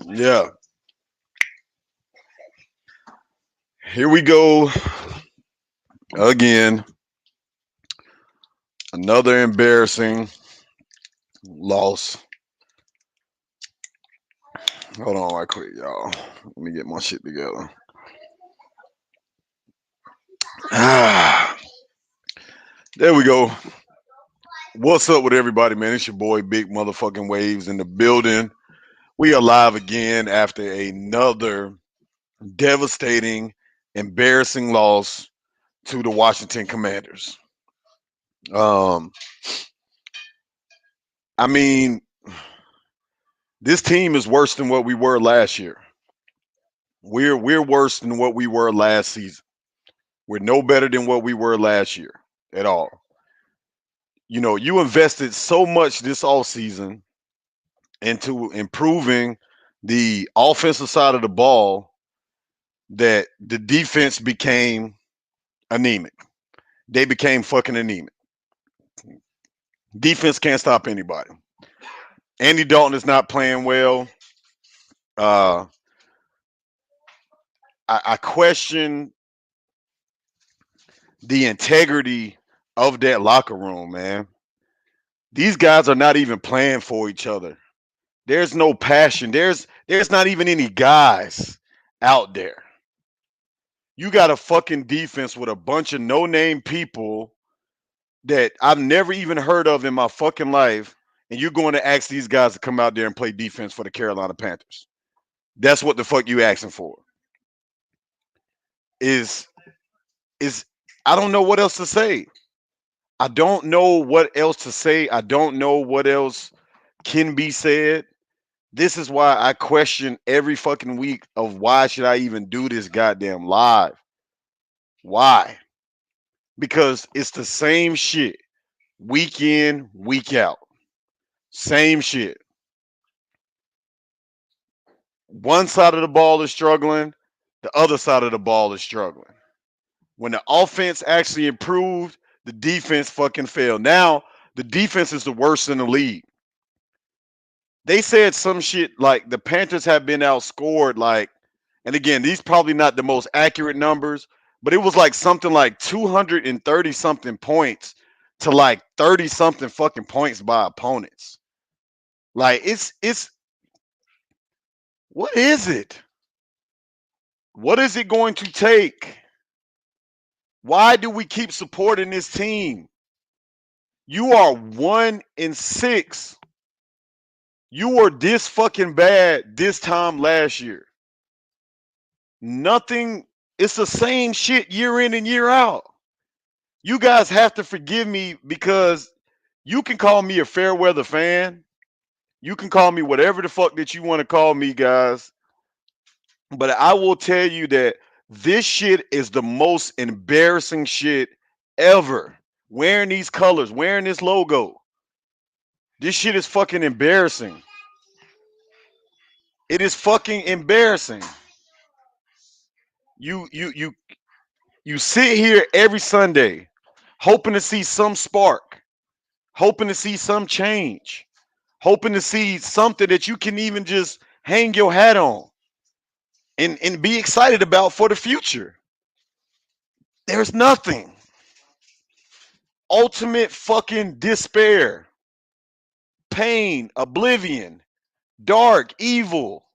Yeah, here we go again. Another embarrassing loss. Hold on right quick, y'all. Let me get my shit together. Ah, there we go. What's up with everybody, man? It's your boy, Big Motherfucking Waves in the building. We are live again after another devastating, embarrassing loss to the Washington Commanders. Um, I mean, this team is worse than what we were last year. We're worse than what we were last season. We're no better than what we were last year at all. You know, you invested so much this off season into improving the offensive side of the ball that the defense became anemic. They became fucking anemic. Defense can't stop anybody. Andy Dalton is not playing well. Uh, I question the integrity of that locker room, man. These guys are not even playing for each other. There's no passion. There's not even any guys out there. You got a fucking defense with a bunch of no-name people that I've never even heard of in my fucking life, and you're going to ask these guys to come out there and play defense for the Carolina Panthers. That's what the fuck you asking for. Is is I don't know what else to say. I don't know what else to say. I don't know what else can be said. This is why I question every fucking week of why should I even do this goddamn live? Why? Because it's the same shit week in, week out. Same shit. One side of the ball is struggling, the other side of the ball is struggling. When the offense actually improved, the defense fucking failed. Now, the defense is the worst in the league. They said some shit like the Panthers have been outscored like, and again, these probably not the most accurate numbers, but it was like something like 230 something points to like 30 something fucking points by opponents. Like it's what is it? What is it going to take? Why do we keep supporting this team? You are 1-6. You were this fucking bad this time last year. Nothing, it's the same shit year in and year out. You guys have to forgive me because you can call me a fair weather fan. You can call me whatever the fuck that you want to call me, guys. But I will tell you that this shit is the most embarrassing shit ever. Wearing these colors, wearing this logo. This shit is fucking embarrassing. It is fucking embarrassing. You you you you sit here every Sunday hoping to see some spark, hoping to see some change, hoping to see something that you can even just hang your hat on and be excited about for the future. There's nothing. Ultimate fucking despair, pain, oblivion, dark, evil,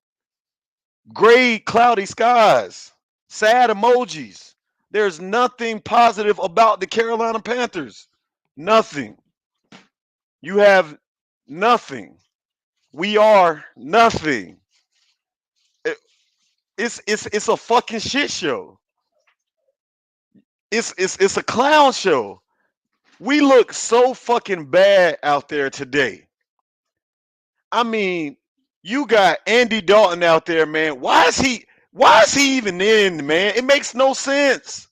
gray, cloudy skies, sad emojis. There's nothing positive about the Carolina Panthers. Nothing. You have nothing. We are nothing. It- it's a fucking shit show. It's a clown show. We look so fucking bad out there today. I mean, you got Andy Dalton out there, man. Why is he even in, man? It makes no sense.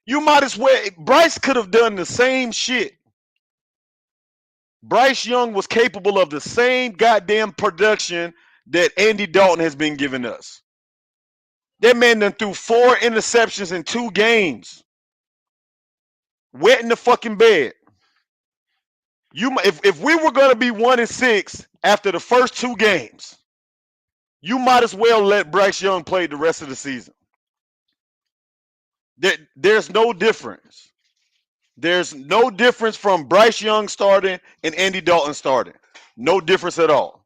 You might as well Bryce could have done the same shit. Bryce Young was capable of the same goddamn production that Andy Dalton has been giving us. That man done threw 4 interceptions in 2 games. Wet in the fucking bed. If we were gonna be 1-6 after the first two games, you might as well let Bryce Young play the rest of the season. There's no difference. There's no difference from Bryce Young starting and Andy Dalton starting. No difference at all.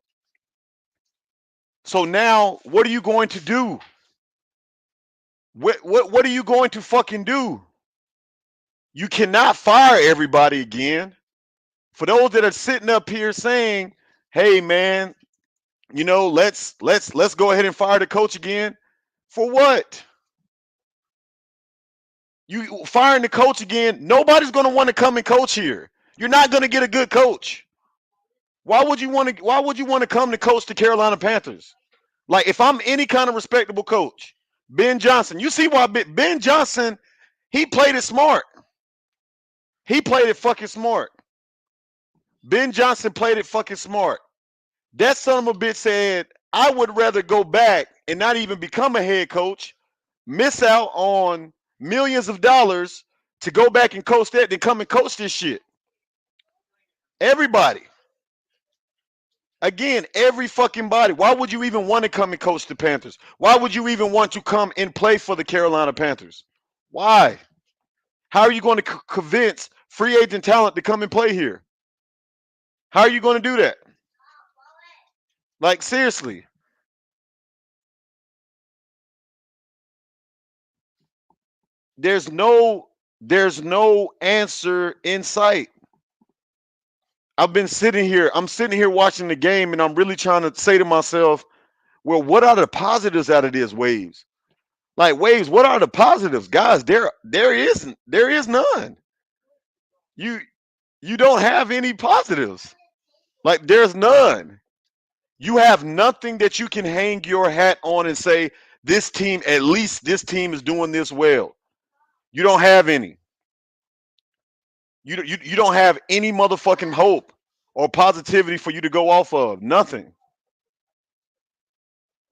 So now, what are you going to do? What are you going to fucking do? You cannot fire everybody again. For those that are sitting up here saying, "Hey man, let's go ahead and fire the coach again." For what? You firing the coach again? Nobody's going to want to come and coach here. You're not going to get a good coach. Why would you want to come to coach the Carolina Panthers? Like if I'm any kind of respectable coach, Ben Johnson, you see why Ben Johnson, he played it smart. He played it fucking smart. Ben Johnson played it fucking smart. That son of a bitch said, I would rather go back and not even become a head coach, miss out on millions of dollars to go back and coach that than come and coach this shit. Everybody. Again, every fucking body. Why would you even want to come and coach the Panthers? Why would you even want to come and play for the Carolina Panthers? Why? How are you going to convince free agent talent to come and play here? How are you going to do that? Like seriously. There's no there's no answer in sight. I'm sitting here watching the game and I'm really trying to say to myself, well, what are the positives out of this, Waves? Like Waves, what are the positives? Guys, there is none. You you don't have any positives. Like there's none. You have nothing that you can hang your hat on and say this team, at least this team is doing this well. You don't have any. You don't have any motherfucking hope or positivity for you to go off of. Nothing.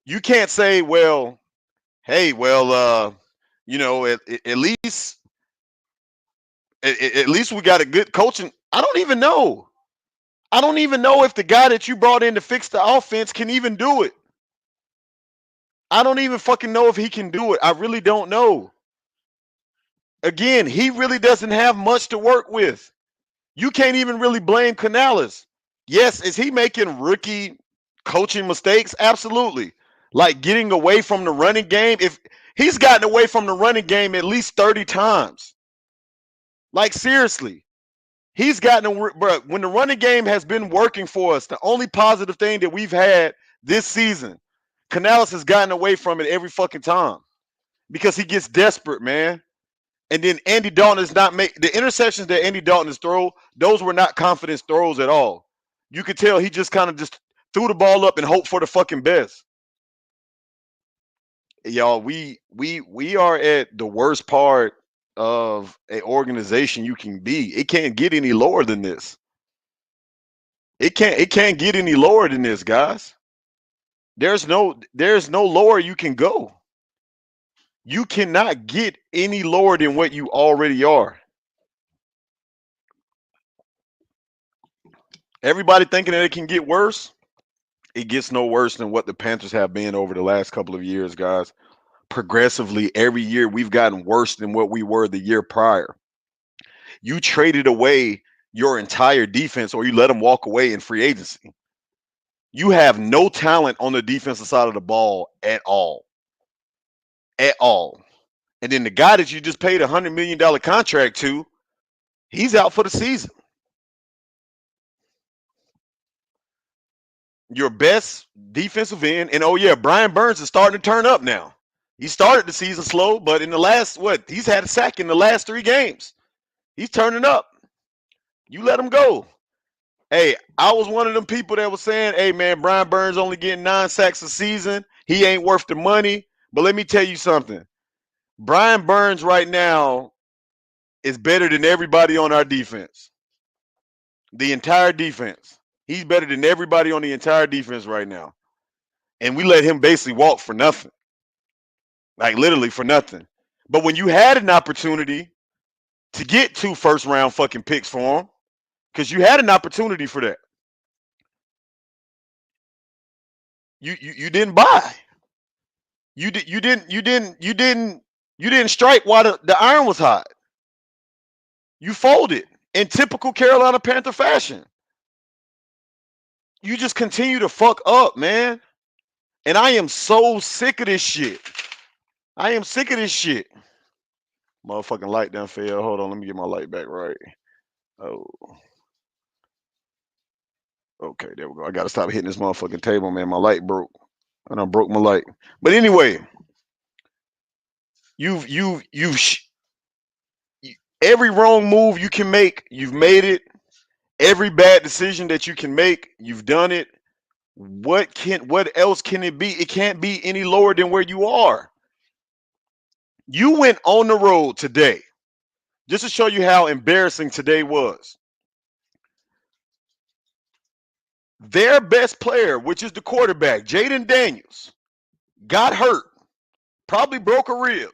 You can't say, well, hey, well, at least at least we got a good coaching. I don't even know. I don't even know if the guy that you brought in to fix the offense can even do it. I don't even fucking know if he can do it. I really don't know. Again, he really doesn't have much to work with. You can't even really blame Canales. Yes, is he making rookie coaching mistakes? Absolutely. Like getting away from the running game. If he's gotten away from the running game at least 30 times. Like seriously. He's gotten, bro, when the running game has been working for us, the only positive thing that we've had this season, Canales has gotten away from it every fucking time because he gets desperate, man. And then Andy Dalton is not make the interceptions that Andy Dalton is throw. Those were not confidence throws at all. You could tell he just kind of just threw the ball up and hoped for the fucking best. Y'all, we are at the worst part of an organization you can be. It can't get any lower than this. It can't get any lower than this, guys. There's no lower you can go. You cannot get any lower than what you already are. Everybody thinking that it can get worse. It gets no worse than what the Panthers have been over the last couple of years, guys. Progressively, every year we've gotten worse than what we were the year prior. You traded away your entire defense or you let them walk away in free agency. You have no talent on the defensive side of the ball at all. At all. And then the guy that you just paid $100 million contract to, he's out for the season. Your best defensive end, and oh yeah, Brian Burns is starting to turn up now. He started the season slow, but in the last he's had a sack in the last 3 games. He's turning up. You let him go. Hey, I was one of them people that was saying, hey man, Brian Burns only getting 9 sacks a season. He ain't worth the money. But let me tell you something. Brian Burns right now is better than everybody on our defense. The entire defense. He's better than everybody on the entire defense right now. And we let him basically walk for nothing. Like literally for nothing. But when you had an opportunity to get 2 first round fucking picks for him, because you had an opportunity for that. You didn't buy. You didn't strike while the iron was hot. You folded in typical Carolina Panther fashion. You just continue to fuck up, man. And I am so sick of this shit. I am sick of this shit. Motherfucking light done fell. Hold on, let me get my light back right. Oh, okay, there we go. I gotta stop hitting this motherfucking table, man. My light broke. And I broke my light. But anyway, you've you you've sh- every wrong move you can make, you've made it. Every bad decision that you can make, you've done it. What else can it be? It can't be any lower than where you are. You went on the road today. Just to show you how embarrassing today was. Their best player, which is the quarterback, Jaden Daniels, got hurt. Probably broke a rib.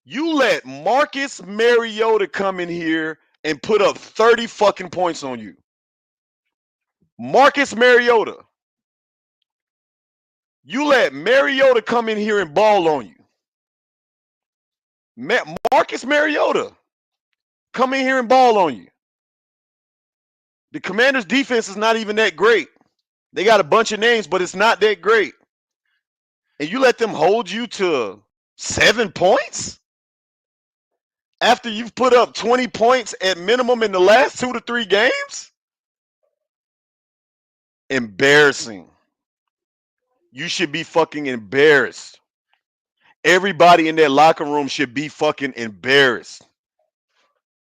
You let Marcus Mariota come in here and put up 30 fucking points on you. Marcus Mariota. You let Mariota come in here and ball on you. Marcus Mariota come in here and ball on you. The Commanders' defense is not even that great. They got a bunch of names, but it's not that great. And you let them hold you to 7 points? After you've put up 20 points at minimum in the last 2 to 3 games? Embarrassing. You should be fucking embarrassed. Everybody in that locker room should be fucking embarrassed.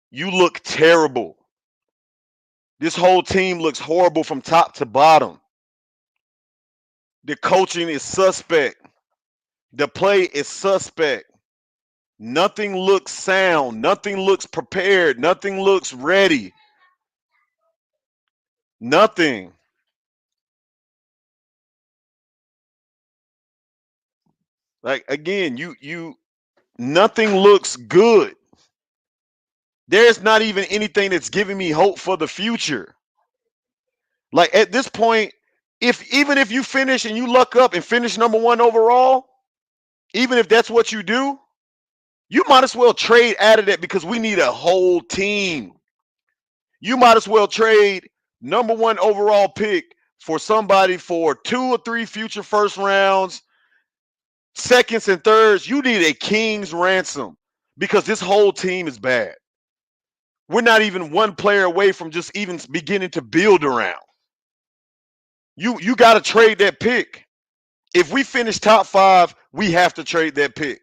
You look terrible. This whole team looks horrible from top to bottom. The coaching is suspect. The play is suspect. Nothing looks sound. Nothing looks prepared. Nothing looks ready. Nothing. Like again, nothing looks good. There's not even anything that's giving me hope for the future. Like at this point, even if you finish and you luck up and finish number 1 overall, even if that's what you do, you might as well trade out of that because we need a whole team. You might as well trade number 1 overall pick for somebody for 2 or 3 future first rounds, seconds and thirds. You need a king's ransom because this whole team is bad. We're not even one player away from just even beginning to build around. You got to trade that pick. If we finish top 5, we have to trade that pick.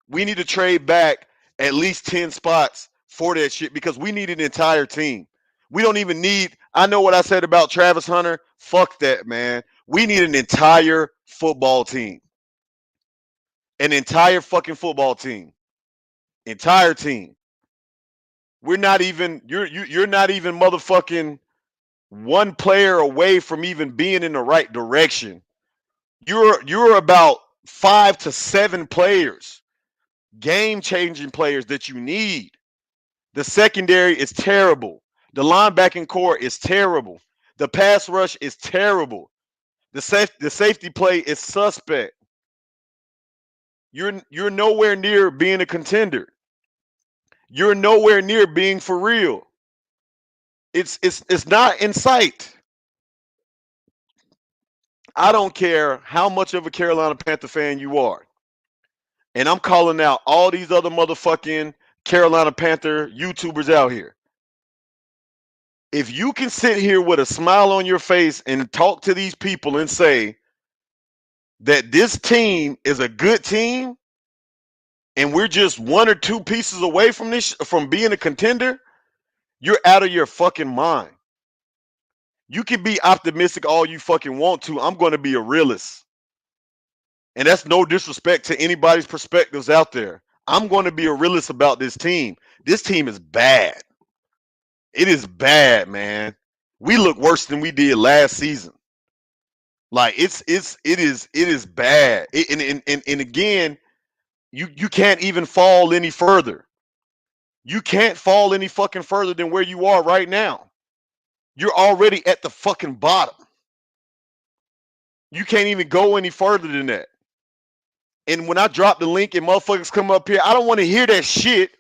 We need to trade back at least 10 spots for that shit because we need an entire team. We don't even need, I know what I said about Travis Hunter. Fuck that, man. We need an entire football team. An entire fucking football team. Entire team. We're not even, you're not even motherfucking one player away from even being in the right direction. You're about 5 to 7 players, game-changing players that you need. The secondary is terrible. The linebacking core is terrible. The pass rush is terrible. The safety play is suspect. You're nowhere near being a contender. You're nowhere near being for real. It's not in sight. I don't care how much of a Carolina Panther fan you are. And I'm calling out all these other motherfucking Carolina Panther YouTubers out here. If you can sit here with a smile on your face and talk to these people and say that this team is a good team and we're just 1 or 2 pieces away from being a contender, you're out of your fucking mind. You can be optimistic all you fucking want to. I'm going to be a realist. And that's no disrespect to anybody's perspectives out there. I'm going to be a realist about this team. This team is bad. It is bad, man. We look worse than we did last season. Like it is bad. And again, you can't even fall any further. You can't fall any fucking further than where you are right now. You're already at the fucking bottom. You can't even go any further than that. And when I drop the link and motherfuckers come up here, I don't want to hear that shit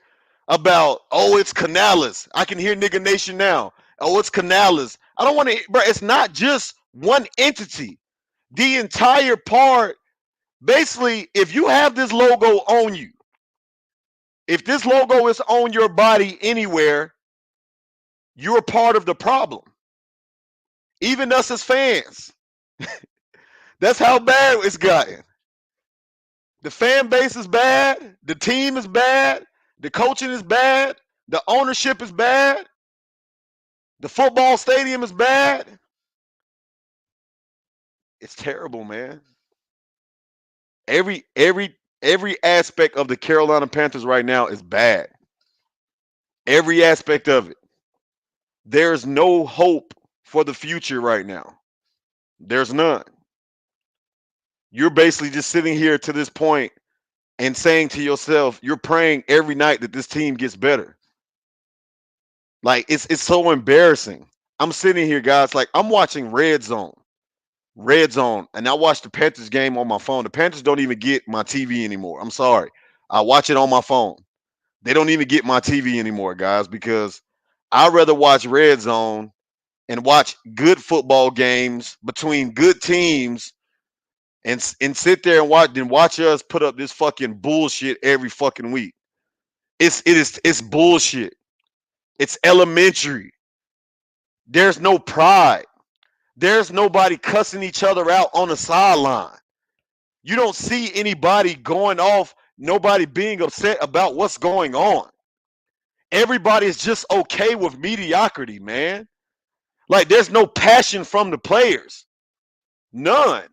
about, oh, it's Canales. I can hear Nigga Nation now. Oh, it's Canales. I don't want to, bro. It's not just one entity. The entire part, basically, if you have this logo on you, if this logo is on your body anywhere, you're part of the problem. Even us as fans. That's how bad it's gotten. The fan base is bad. The team is bad. The coaching is bad. The ownership is bad. The football stadium is bad. It's terrible, man. Every every every aspect of the Carolina Panthers right now is bad. Every aspect of it. There's no hope for the future right now. There's none. You're basically just sitting here to this point and saying to yourself, you're praying every night that this team gets better. Like it's so embarrassing. I'm sitting here, guys, like I'm watching Red Zone, and I watch the Panthers game on my phone. The Panthers don't even get my TV anymore. I'm sorry. I watch it on my phone. They don't even get my TV anymore, guys, because I'd rather watch Red Zone and watch good football games between good teams and sit there and watch us put up this fucking bullshit every fucking week. It's bullshit. It's elementary. There's no pride. There's nobody cussing each other out on the sideline. You don't see anybody going off, nobody being upset about what's going on. Everybody is just okay with mediocrity, man. Like there's no passion from the players. None.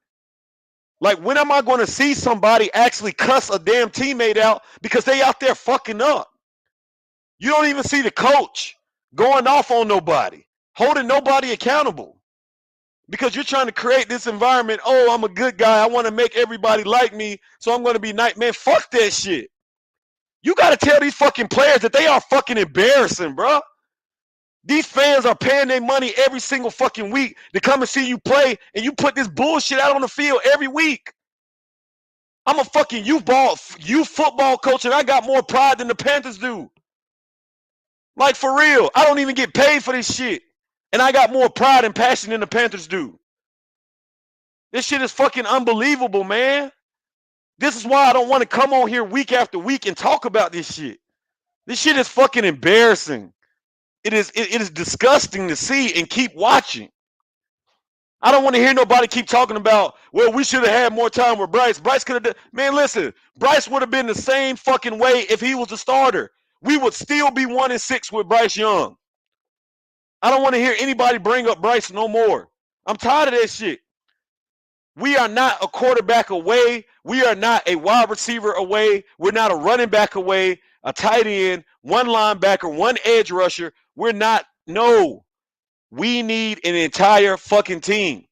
Like when am I going to see somebody actually cuss a damn teammate out because they out there fucking up? You don't even see the coach going off on nobody, holding nobody accountable. Because you're trying to create this environment. Oh, I'm a good guy. I want to make everybody like me, so I'm going to be nice. Man, fuck that shit. You got to tell these fucking players that they are fucking embarrassing, bro. These fans are paying their money every single fucking week to come and see you play, and you put this bullshit out on the field every week. I'm a fucking youth football coach, and I got more pride than the Panthers do. Like, for real. I don't even get paid for this shit. And I got more pride and passion than the Panthers do. This shit is fucking unbelievable, man. This is why I don't want to come on here week after week and talk about this shit. This shit is fucking embarrassing. It is disgusting to see and keep watching. I don't want to hear nobody keep talking about, well, we should have had more time with Bryce. Bryce could have done. Man, listen, Bryce would have been the same fucking way if he was the starter. We would still be 1-6 with Bryce Young. I don't want to hear anybody bring up Bryce no more. I'm tired of that shit. We are not a quarterback away. We are not a wide receiver away. We're not a running back away, a tight end, one linebacker, one edge rusher. We're not. No. We need an entire fucking team.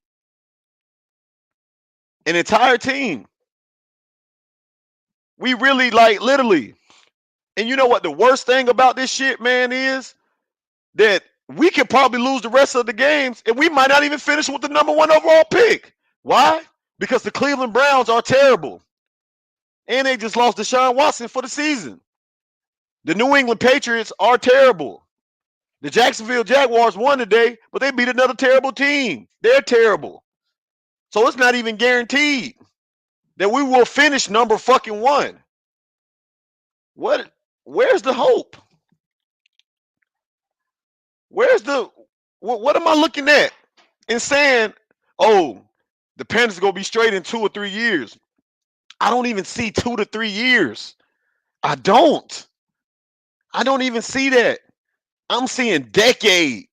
An entire team. We really, like, literally. And you know what the worst thing about this shit, man, is that we could probably lose the rest of the games and we might not even finish with the number 1 overall pick. Why? Because the Cleveland Browns are terrible. And they just lost Deshaun Watson for the season. The New England Patriots are terrible. The Jacksonville Jaguars won today, but they beat another terrible team. They're terrible. So it's not even guaranteed that we will finish number fucking 1. Where's the hope? What am I looking at and saying, oh, the Panthers are going to be straight in 2 or 3 years? I don't even see 2 to 3 years. I don't even see that. I'm seeing decade.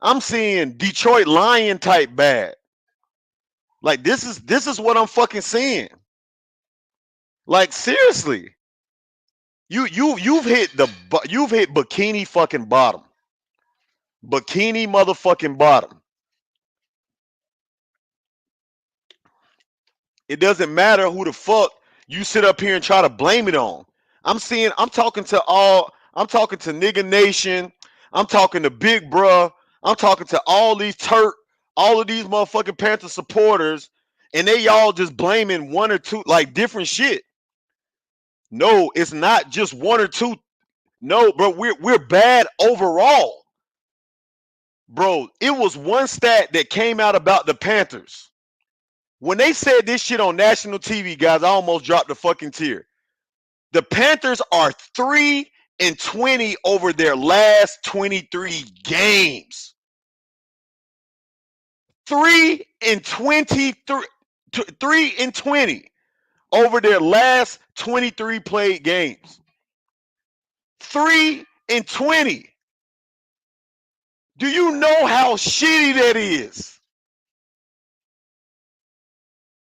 I'm seeing Detroit Lion type bad. Like this is what I'm fucking seeing. Like, seriously. You've hit bikini fucking bottom. Bikini motherfucking bottom. It doesn't matter who the fuck you sit up here and try to blame it on. I'm talking to all I'm talking to Nigga Nation. I'm talking to Big Bruh. I'm talking to all these all of these motherfucking Panther supporters, and they all just blaming one or two, like different shit. No, it's not just one or two. No, bro, we're bad overall. Bro, it was one stat that came out about the Panthers. When they said this shit on national TV, guys, I almost dropped the fucking tear. The Panthers are 3-20 over their last 23 games. 3-23, 3-20 over their last 23 played games. 3-20. Do you know how shitty that is?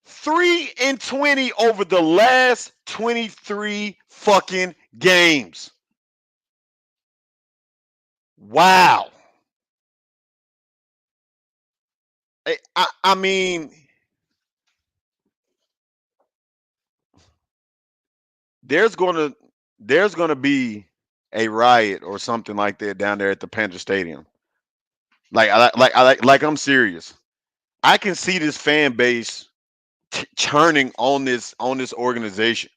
3-20 over the last 23 fucking games. Wow. I mean, there's gonna be a riot or something like that down there at the Panther Stadium. Like I'm serious. I can see this fan base turning on this organization,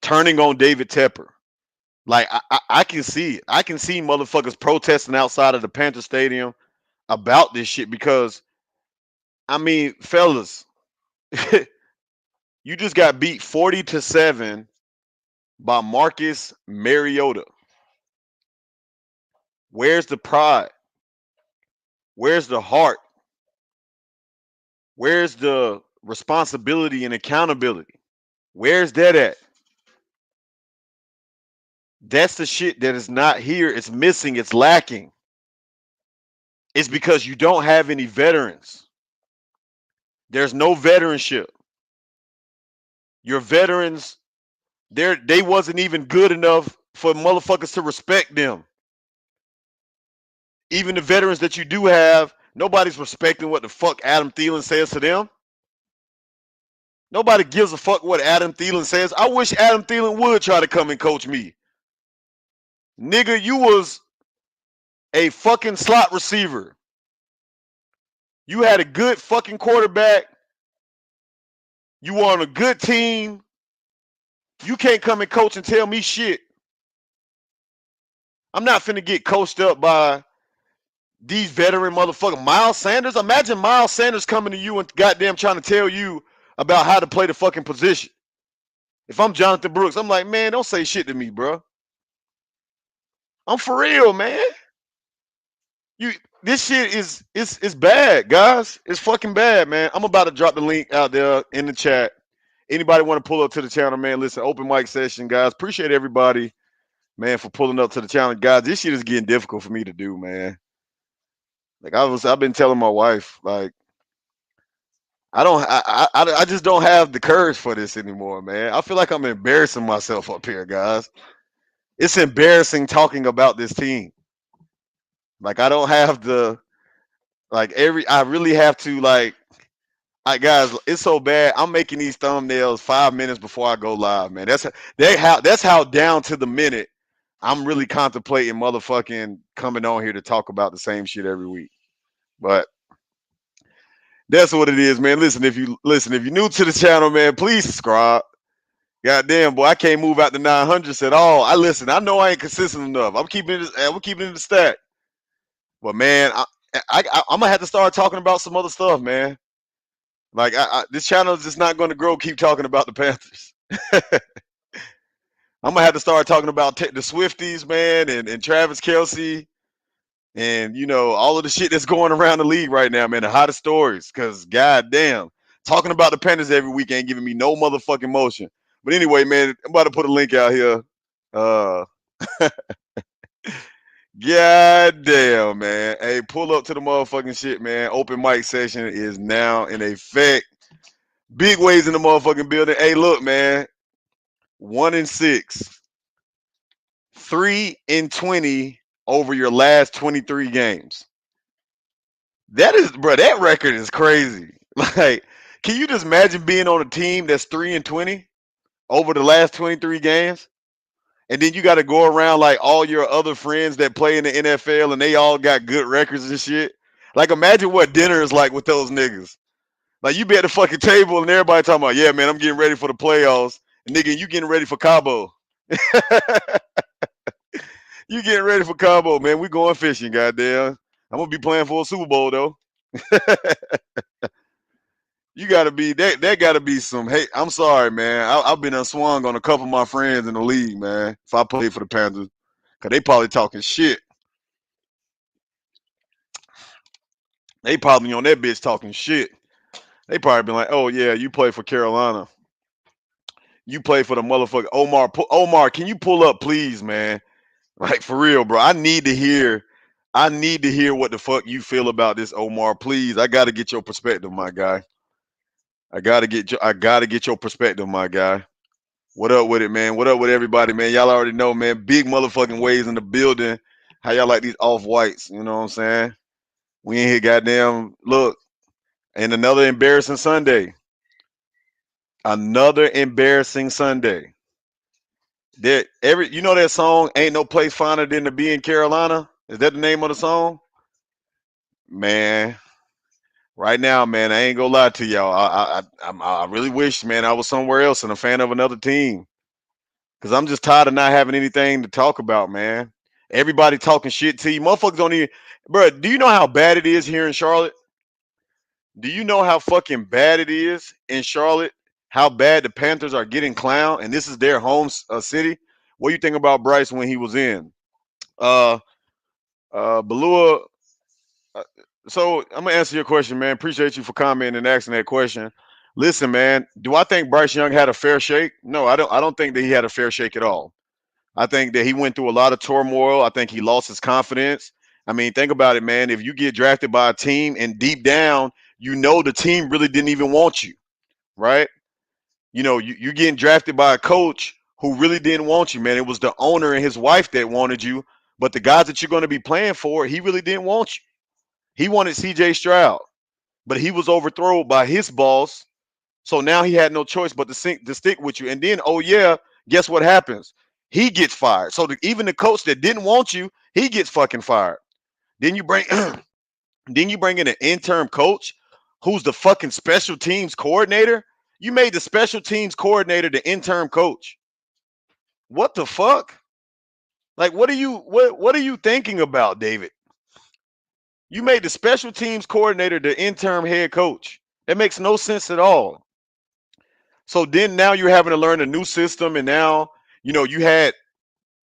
turning on David Tepper. Like I can see it. I can see motherfuckers protesting outside of the Panther Stadium about this shit because I mean, fellas, you just got beat 40-7 by Marcus Mariota. Where's the pride? Where's the heart? Where's the responsibility and accountability? Where's that at? That's the shit that is not here. It's missing. It's lacking. It's because you don't have any veterans. There's no veteranship. Your veterans, they wasn't even good enough for motherfuckers to respect them. Even the veterans that you do have, nobody's respecting what the fuck Adam Thielen says to them. Nobody gives a fuck what Adam Thielen says. I wish Adam Thielen would try to come and coach me. Nigga, you was a fucking slot receiver. You had a good fucking quarterback. You were on a good team. You can't come and coach and tell me shit. I'm not finna get coached up by these veteran motherfuckers. Miles Sanders. Imagine Miles Sanders coming to you and goddamn trying to tell you about how to play the fucking position. If I'm Jonathan Brooks, I'm like, man, don't say shit to me, bro. I'm for real, man. This shit is bad, guys. It's fucking bad, man. I'm about to drop the link out there in the chat. Anybody want to pull up to the channel, man? Listen, open mic session, guys. Appreciate everybody, man, for pulling up to the channel, guys. This shit is getting difficult for me to do, man. Like I've been telling my wife, like I just don't have the courage for this anymore, man. I feel like I'm embarrassing myself up here, guys. It's embarrassing talking about this team. Like I don't have the I really have to guys, it's so bad. I'm making these thumbnails 5 minutes before I go live, man. That's how down to the minute I'm really contemplating motherfucking coming on here to talk about the same shit every week. But that's what it is, man. Listen, if you're new to the channel, man, please subscribe. Goddamn, boy, I can't move out the 900s at all. I know I ain't consistent enough. I'm keeping it in the stack. But man, I'm gonna have to start talking about some other stuff, man. Like this channel is just not going to grow. Keep talking about the Panthers. I'm gonna have to start talking about the Swifties, man, and Travis Kelce, and all of the shit that's going around the league right now, man. The hottest stories, because goddamn, talking about the Panthers every week ain't giving me no motherfucking motion. But anyway, man, I'm about to put a link out here. Goddamn, man. Hey, pull up to the motherfucking shit, man. Open mic session is now in effect. Big Waves in the motherfucking building. Hey, look, man. 1-6. 3-20 over your last 23 games. That record is crazy. Like, can you just imagine being on a team that's 3-20 over the last 23 games? And then you got to go around like all your other friends that play in the NFL and they all got good records and shit. Like imagine what dinner is like with those niggas. Like you be at the fucking table and everybody talking about, yeah, man, I'm getting ready for the playoffs. And nigga, you getting ready for Cabo. You getting ready for Cabo, man. We going fishing, goddamn. I'm gonna be playing for a Super Bowl though. You gotta be that gotta be some hey, I'm sorry, man. I've been unswung on a couple of my friends in the league, man. If I played for the Panthers. Cause they probably talking shit. They probably on that bitch talking shit. They probably been like, oh yeah, you play for Carolina. You play for the motherfucker Omar. Omar, can you pull up, please, man? Like for real, bro. I need to hear. I need to hear what the fuck you feel about this, Omar. Please, I gotta get your perspective, my guy. I gotta get your perspective, my guy. What up with it, man? What up with everybody, man? Y'all already know, man. Big motherfucking waves in the building. How y'all like these off whites? You know what I'm saying? We ain't here, goddamn. Look, and another embarrassing Sunday. Another embarrassing Sunday. That every you know that song "Ain't No Place Finer Than to Be in Carolina." Is that the name of the song? Man, right now, man, I ain't gonna lie to y'all. I really wish, man, I was somewhere else and a fan of another team. Cause I'm just tired of not having anything to talk about, man. Everybody talking shit to you, motherfuckers don't even. Bro, do you know how bad it is here in Charlotte? Do you know how fucking bad it is in Charlotte? How bad the Panthers are getting clown, and this is their home city. What do you think about Bryce when he was in? Uh, Balua. uh, So I'm gonna answer your question, man. Appreciate you for commenting and asking that question. Listen, man, do I think Bryce Young had a fair shake? No, I don't. I don't think that he had a fair shake at all. I think that he went through a lot of turmoil. I think he lost his confidence. I mean, think about it, man. If you get drafted by a team and deep down, you know the team really didn't even want you, right? You know, you're getting drafted by a coach who really didn't want you, man. It was the owner and his wife that wanted you, but the guys that you're going to be playing for, he really didn't want you. He wanted CJ Stroud, but he was overthrown by his boss. So now he had no choice but to stick with you. And then, oh yeah, guess what happens? He gets fired. So even the coach that didn't want you, he gets fucking fired. Then you bring then you bring in an interim coach who's the fucking special teams coordinator. You made the special teams coordinator the interim coach. What the fuck? Like what are you thinking about, David? You made the special teams coordinator the interim head coach. It makes no sense at all. So then now you're having to learn a new system, and now you had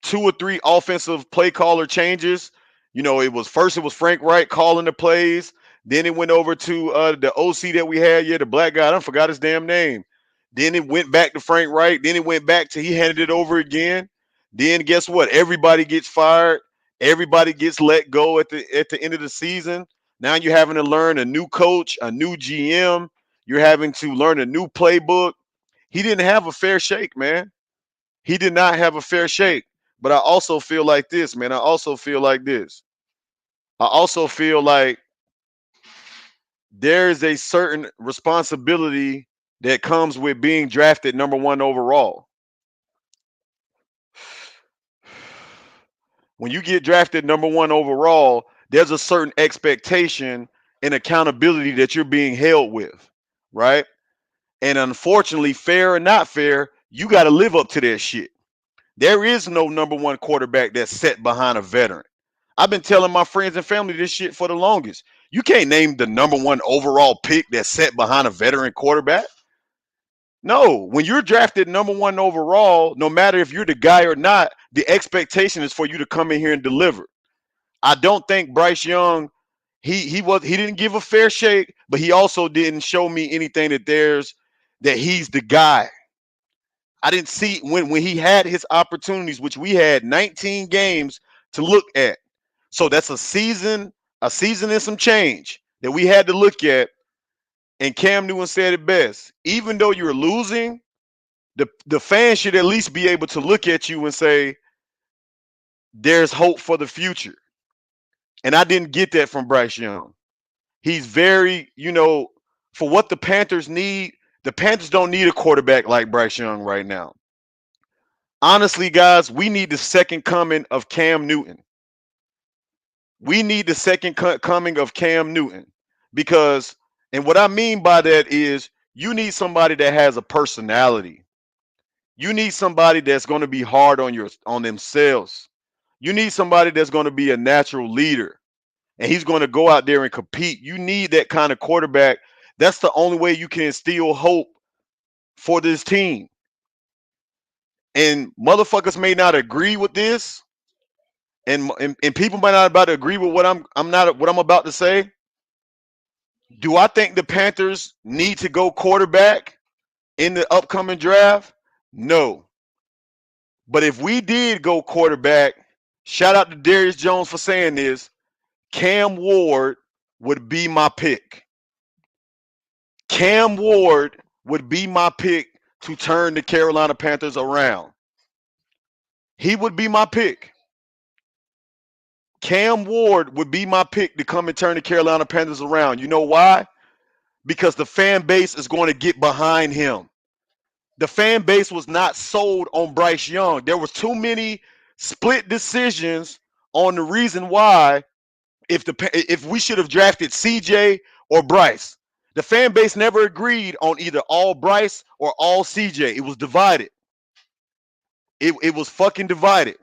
two or three offensive play caller changes. It was Frank Wright calling the plays. Then it went over to the OC that we had, yeah, the black guy. I don't forgot his damn name. Then it went back to Frank Wright. Then it went back to he handed it over again. Then guess what? Everybody gets fired. Everybody gets let go at the end of the season. Now you're having to learn a new coach, a new GM. You're having to learn a new playbook. He didn't have a fair shake, man. He did not have a fair shake. But I also feel like this, man. I also feel like this. I also feel like there is a certain responsibility that comes with being drafted number one overall. When you get drafted number one overall, there's a certain expectation and accountability that you're being held with, right? And unfortunately, fair or not fair, you got to live up to that shit. There is no number one quarterback that's set behind a veteran. I've been telling my friends and family this shit for the longest. You can't name the number one overall pick that's set behind a veteran quarterback. No, when you're drafted number one overall, no matter if you're the guy or not, the expectation is for you to come in here and deliver. I don't think Bryce Young, he didn't give a fair shake, but he also didn't show me anything that he's the guy. I didn't see when he had his opportunities, which we had 19 games to look at. So that's a season and some change that we had to look at. And Cam Newton said it best. Even though you're losing, the fans should at least be able to look at you and say, there's hope for the future. And I didn't get that from Bryce Young. He's very, for what the Panthers need, the Panthers don't need a quarterback like Bryce Young right now. Honestly, guys, we need the second coming of Cam Newton. We need the second coming of Cam Newton because, and what I mean by that is, you need somebody that has a personality. You need somebody that's going to be hard on themselves. You need somebody that's going to be a natural leader and he's going to go out there and compete. You need that kind of quarterback. That's the only way you can instill hope for this team. And motherfuckers may not agree with this, and people might not about to agree with what I'm about to say. Do I think the Panthers need to go quarterback in the upcoming draft? No. But if we did go quarterback, shout out to Darius Jones for saying this, Cam Ward would be my pick. Cam Ward would be my pick to turn the Carolina Panthers around. He would be my pick. Cam Ward would be my pick to come and turn the Carolina Panthers around. You know why? Because the fan base is going to get behind him. The fan base was not sold on Bryce Young. There was too many split decisions on the reason why if we should have drafted CJ or Bryce. The fan base never agreed on either all Bryce or all CJ. It was divided. It was fucking divided.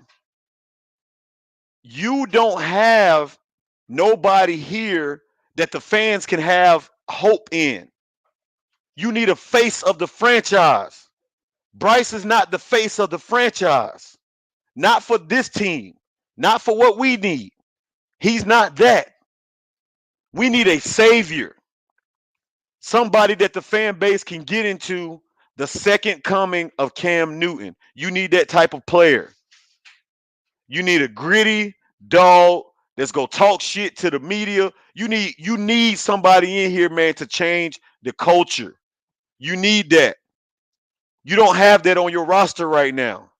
You don't have nobody here that the fans can have hope in. You need a face of the franchise. Bryce is not the face of the franchise. Not for this team. Not for what we need. He's not that. We need a savior. Somebody that the fan base can get into the second coming of Cam Newton. You need that type of player. You need a gritty dog that's gonna talk shit to the media. You need somebody in here, man, to change the culture. You need that. You don't have that on your roster right now.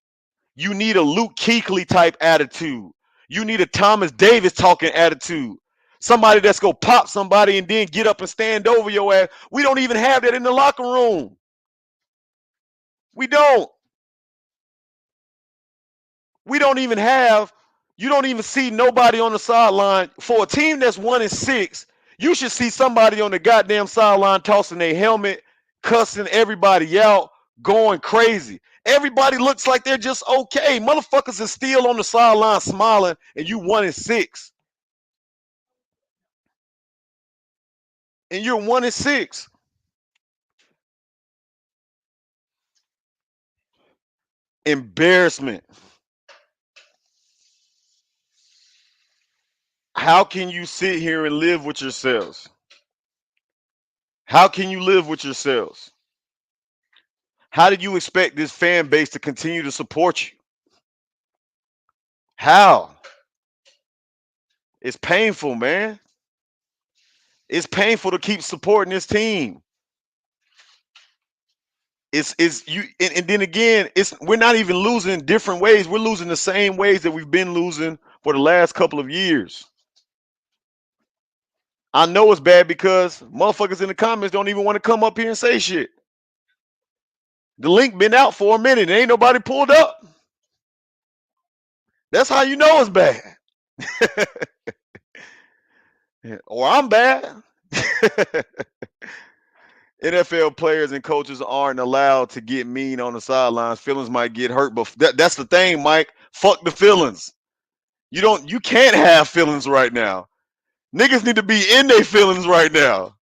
You need a Luke Kuechly type attitude. You need a Thomas Davis talking attitude. Somebody that's gonna pop somebody and then get up and stand over your ass. We don't even have that in the locker room. We don't. We don't even have. You don't even see nobody on the sideline for a team that's 1-6. You should see somebody on the goddamn sideline tossing their helmet, cussing everybody out, going crazy. Everybody looks like they're just okay. Motherfuckers is still on the sideline smiling, and you 1-6, and you're 1-6. Embarrassment. How can you sit here and live with yourselves? How can you live with yourselves? How did you expect this fan base to continue to support you? How? It's painful, man. It's painful to keep supporting this team. It's you and then again, it's we're not even losing in different ways. We're losing the same ways that we've been losing for the last couple of years. I know it's bad because motherfuckers in the comments don't even want to come up here and say shit. The link been out for a minute and ain't nobody pulled up. That's how you know it's bad. Or I'm bad. NFL players and coaches aren't allowed to get mean on the sidelines. Feelings might get hurt, but that's the thing, Mike. Fuck the feelings. You can't have feelings right now. Niggas need to be in their feelings right now.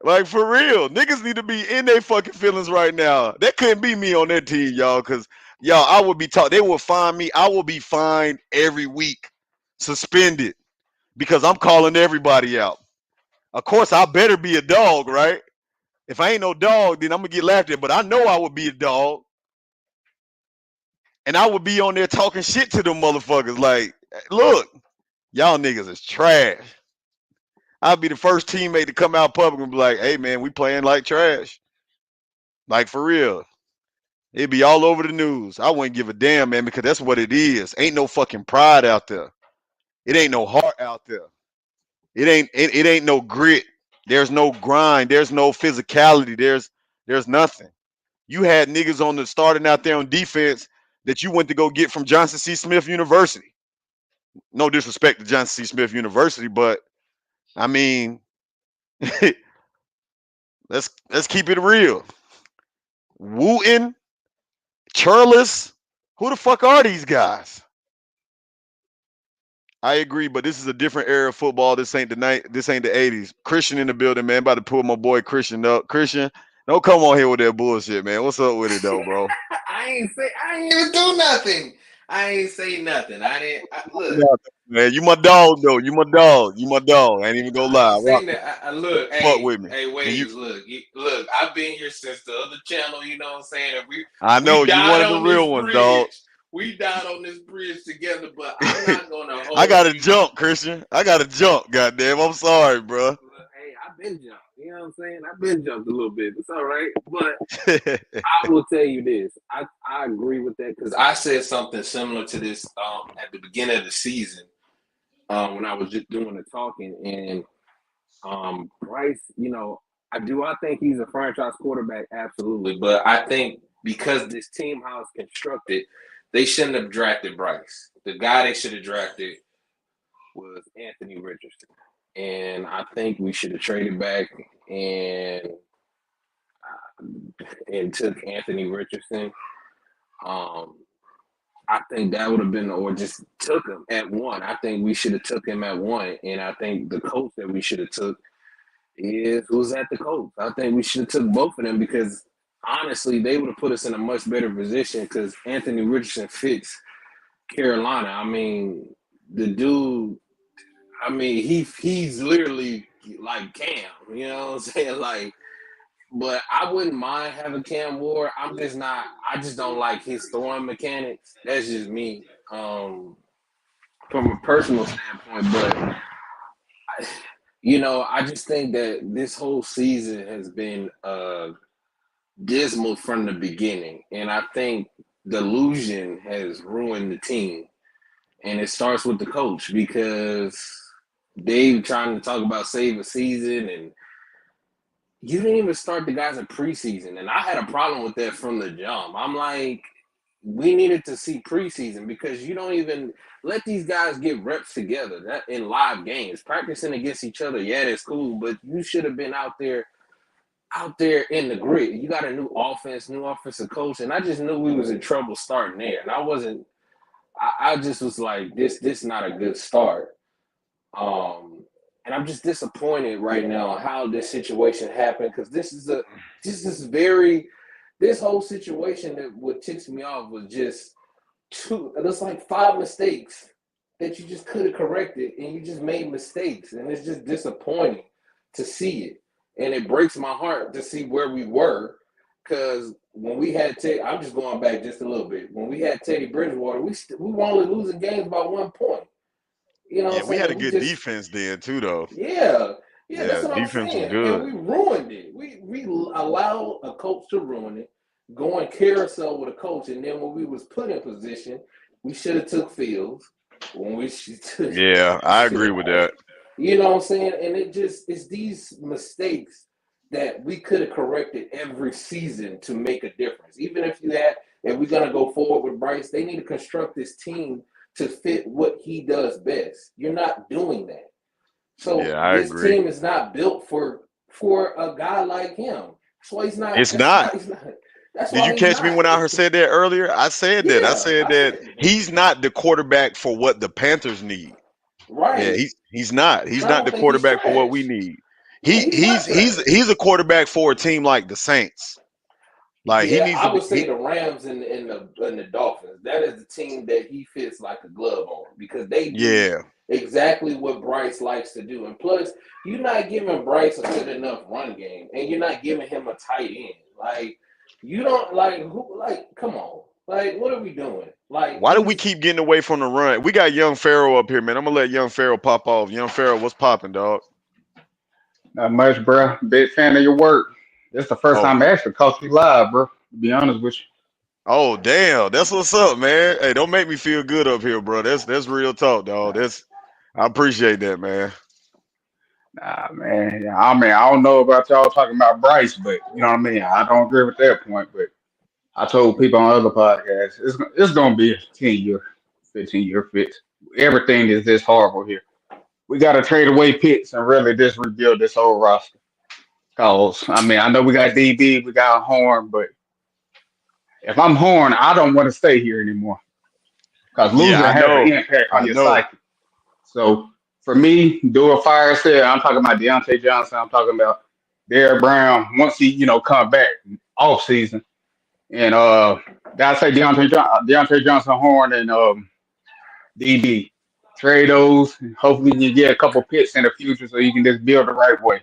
Like for real. Niggas need to be in their fucking feelings right now. That couldn't be me on that team, y'all, because y'all, I would be taught they will fine me. I will be fined every week, suspended, because I'm calling everybody out. Of course, I better be a dog, right? If I ain't no dog, then I'm gonna get laughed at. But I know I would be a dog, and I would be on there talking shit to them motherfuckers. Like, look, y'all niggas is trash. I'll be the first teammate to come out public and be like, "Hey man, we playing like trash." Like for real. It'd be all over the news. I wouldn't give a damn, man, because that's what it is. Ain't no fucking pride out there. It ain't no heart out there. It ain't no grit. There's no grind. There's no physicality. There's nothing. You had niggas on the starting out there on defense that you went to go get from Johnson C. Smith University. No disrespect to Johnson C. Smith University, but I mean, let's keep it real. Wooten, Churlis, who the fuck are these guys? I agree, but this is a different era of football. This ain't the night. This ain't the '80s. Christian in the building, man. About to pull my boy Christian up. Christian, don't come on here with that bullshit, man. What's up with it though, bro? I ain't even do nothing. I ain't say nothing. Look. Man, you my dog though. You my dog. You my dog. I ain't even gonna I lie. ain't saying that. Look, Fuck with me. And you, Waves, look. I've been here since the other channel. You know what I'm saying? And I we know you one died of the on this real ones, dog. bridge. We died on this bridge together. But I'm not gonna I hold gotta you. jump, Christian. I gotta jump. Goddamn, I'm sorry, bro. Look, hey, I've been jumped. You know what I'm saying? I've been jumped a little bit. It's all right. But I will tell you this. I agree with that because I said something similar to this at the beginning of the season when I was just doing the talking and. Bryce, I think he's a franchise quarterback, absolutely. But I think because this team how it's constructed, they shouldn't have drafted Bryce. The guy they should have drafted was Anthony Richardson. And I think we should have traded back and took Anthony Richardson. Um, I think that would have been, or just took him at one. I think we should have took him at one, and I think the coach that we should have took is who's at the Colts. I think we should have took both of them because honestly, they would have put us in a much better position because Anthony Richardson fits Carolina. I mean, the dude. I mean, he's literally like Cam. You know what I'm saying? Like, but I wouldn't mind having Cam Ward. I'm just not. I just don't like his throwing mechanics. That's just me. From a personal standpoint, but I just think that this whole season has been dismal from the beginning, and I think delusion has ruined the team. And it starts with the coach because they trying to talk about save a season, and you didn't even start the guys in preseason. And I had a problem with that from the jump. I'm like, we needed to see preseason because you don't even let these guys get reps together that in live games, practicing against each other. Yeah, that's cool, but you should have been out there in the grid. You got a new offense, new offensive coach, and I just knew we was in trouble starting there. And I wasn't. I just was like, this not a good start. And I'm just disappointed right now how this situation happened because this whole situation that what ticks me off was just two. There's like five mistakes that you just could have corrected, and you just made mistakes, and it's just disappointing to see it. And it breaks my heart to see where we were, because when we had Teddy, I'm just going back just a little bit. When we had Teddy Bridgewater, we were only losing games by 1 point. You know what Yeah, I'm we saying? had a And we good just defense then too, though. yeah, yeah, that's Yeah, what I'm defense was saying. And good. we ruined it. We allowed a coach to ruin it, going carousel with a coach, and then when we was put in position, we should have took Fields. When we should, Yeah, I agree with that. you know what I'm saying? And it's these mistakes that we could have corrected every season to make a difference. Even if we're gonna go forward with Bryce, they need to construct this team to fit what he does best. You're not doing that. Yeah, So I this agree. team is not built for a guy like him. That's why he's not. It's not. He's not. That's Did why you he's catch me not. when I said that earlier? I said that. I Yeah, said I that said he's not the quarterback for what the Panthers need. Yeah, right. he's not. And He's I not don't the think he's quarterback for what we trash. need. Yeah, He he's not he's he's trash. he's a quarterback for a team like the Saints. Like he Yeah, needs to I be. would say the Rams and the Dolphins. That is the team that he fits like a glove on because they do Yeah, exactly what Bryce likes to do. And plus, you're not giving Bryce a good enough run game, and you're not giving him a tight end. Like you don't like who like. Come on, like what are we doing? Like why do we he's keep getting away from the run? We got young Farrell up here, man. I'm gonna let young Farrell pop off. Young Farrell, what's popping, dog? Not much, bro. Big fan of your work. This the first Oh, time I actually caught you live, bro. To be honest with oh, damn. That's what's up, man. Hey, don't make me feel good up here, bro. That's real talk, dog. I appreciate that, man. you. Nah, man. Yeah, I mean, I don't know about y'all talking about Bryce, but you know what I mean. I don't agree with that point, but I told people on other podcasts, it's gonna be a 10 year, 15 year fix. Everything is this horrible here. We gotta trade away picks and really just rebuild this whole roster. Cause I mean, I know we got DB, we got Horn, but if I'm Horn, I don't want to stay here anymore. Cause Yeah, losing I has an know. impact I on your know. psyche. So for me, do a fire sale. I'm talking about Deontay Johnson. I'm talking about Derrick Brown. Once he, come back off season, and gotta say Deontay Johnson, Horn, and DB. Trade those. And hopefully, you get a couple picks in the future so you can just build the right way.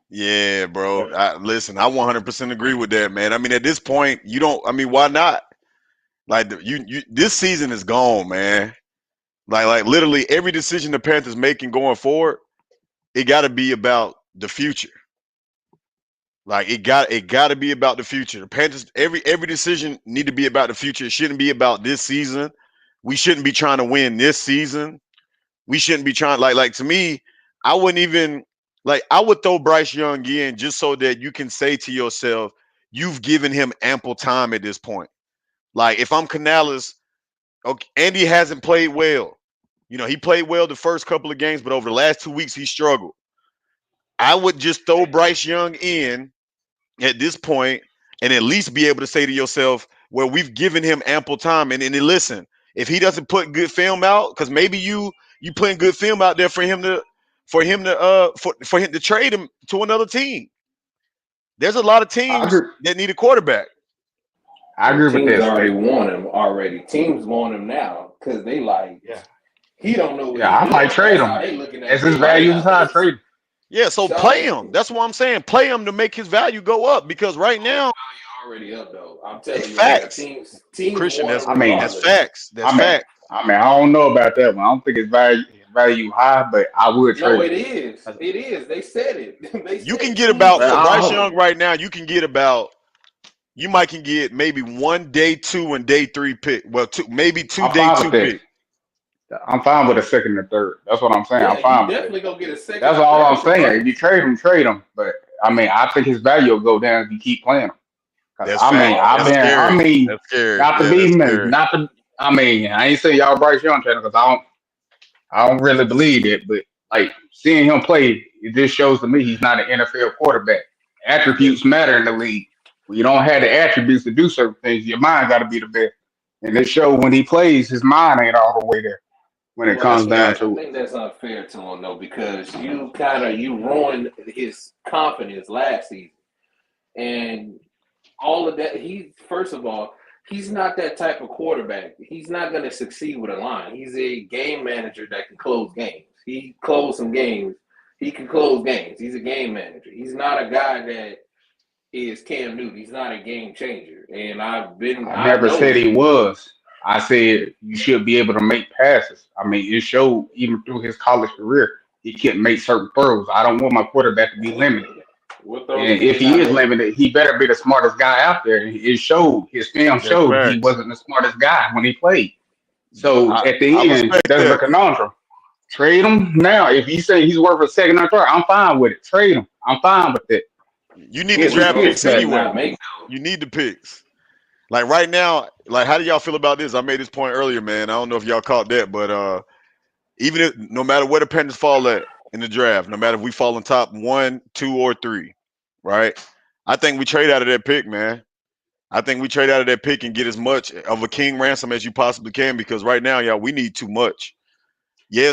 Yeah, bro. Listen, I 100% agree with that, man. I mean, at this point, you don't. I mean, why not? Like you, this season is gone, man. Like literally every decision the Panthers making going forward, it got to be about the future. Like it got to be about the future. The Panthers, every decision need to be about the future. It shouldn't be about this season. We shouldn't be trying to win this season. We shouldn't be trying like to me, I wouldn't even like I would throw Bryce Young in just so that you can say to yourself, you've given him ample time at this point. Like if I'm Canales, okay, Andy hasn't played well. He played well the first couple of games, but over the last 2 weeks he struggled. I would just throw Bryce Young in at this point and at least be able to say to yourself, well, we've given him ample time. And listen, if he doesn't put good film out, because maybe you putting good film out there for him to trade him to another team. There's a lot of I teams agree. that need a quarterback. I Well, agree with teams that already statement. want him already. Teams want him now because they like Yeah, he don't know what yeah. he I might doing. trade That's how him they looking as at his it right value is now. high. Trade him. Yeah, so play So him. That's what I'm saying. Play him to make his value go up because right his now value already up though. I'm it's telling you right now, facts. teams Christian, want that's him I mean, that's regardless. facts. That's I mean, fact. I don't know about that one. I don't think his value high, but I would No, trade it him. is. It is. They said it. They You can said get teams about Well, for want Bryce I Young him. right now. You can get about you might can get maybe one day two and day three pick. Well, maybe two I'm day fine with two that. pick. I'm fine with a second and third. That's what I'm saying. I'm Yeah, you fine with that. definitely gonna get a second That's out all there I'm for saying. If you Bryce. trade him, trade him. But I mean, I think his value will go down if you keep playing him. Cause That's I mean, fact. I've That's Oh, been. I scary. mean, That's scary. not to Yeah, be that's man, scary. not to. I mean, I ain't saying y'all Bryce Young channel because I don't really believe it. But like seeing him play, it just shows to me he's not an NFL quarterback. Attributes matter in the league. When you don't have the attributes to do certain things, your mind got to be the best. And it shows when he plays, his mind ain't all the way there when it That's comes well, down fact. I to it. think that's unfair to him though because you ruined his confidence last season. And all of that. He first of all, he's not that type of quarterback. He's not going to succeed with a line. He's a game manager that can close games. He closed some games. He can close games. He's a game manager. He's not a guy that is Cam Newton. He's not a game changer. And I I never said know. he was. I said you should be able to make passes. I mean, it showed even through his college career, he couldn't make certain throws. I don't want my quarterback to be limited. What throws And can if he he not is make? limited, he better be the smartest guy out there. It showed, his film That's showed he facts. wasn't the smartest guy when he played. So I at I the end, respect there's a that. conundrum. Trade him now. If you say he's worth a second or third, I'm fine with it. Trade him. I'm fine with it. You need the Get some What draft throws picks picks can back. he anyway. not make You need the picks. Like right now, like how do y'all feel about this? I made this point earlier, man. I don't know if y'all caught that, but even if no matter where the Panthers fall at in the draft, no matter if we fall in top one, two, or three, right? I think we trade out of that pick, man. I think we trade out of that pick and get as much of a king ransom as you possibly can because right now, y'all, we need too much.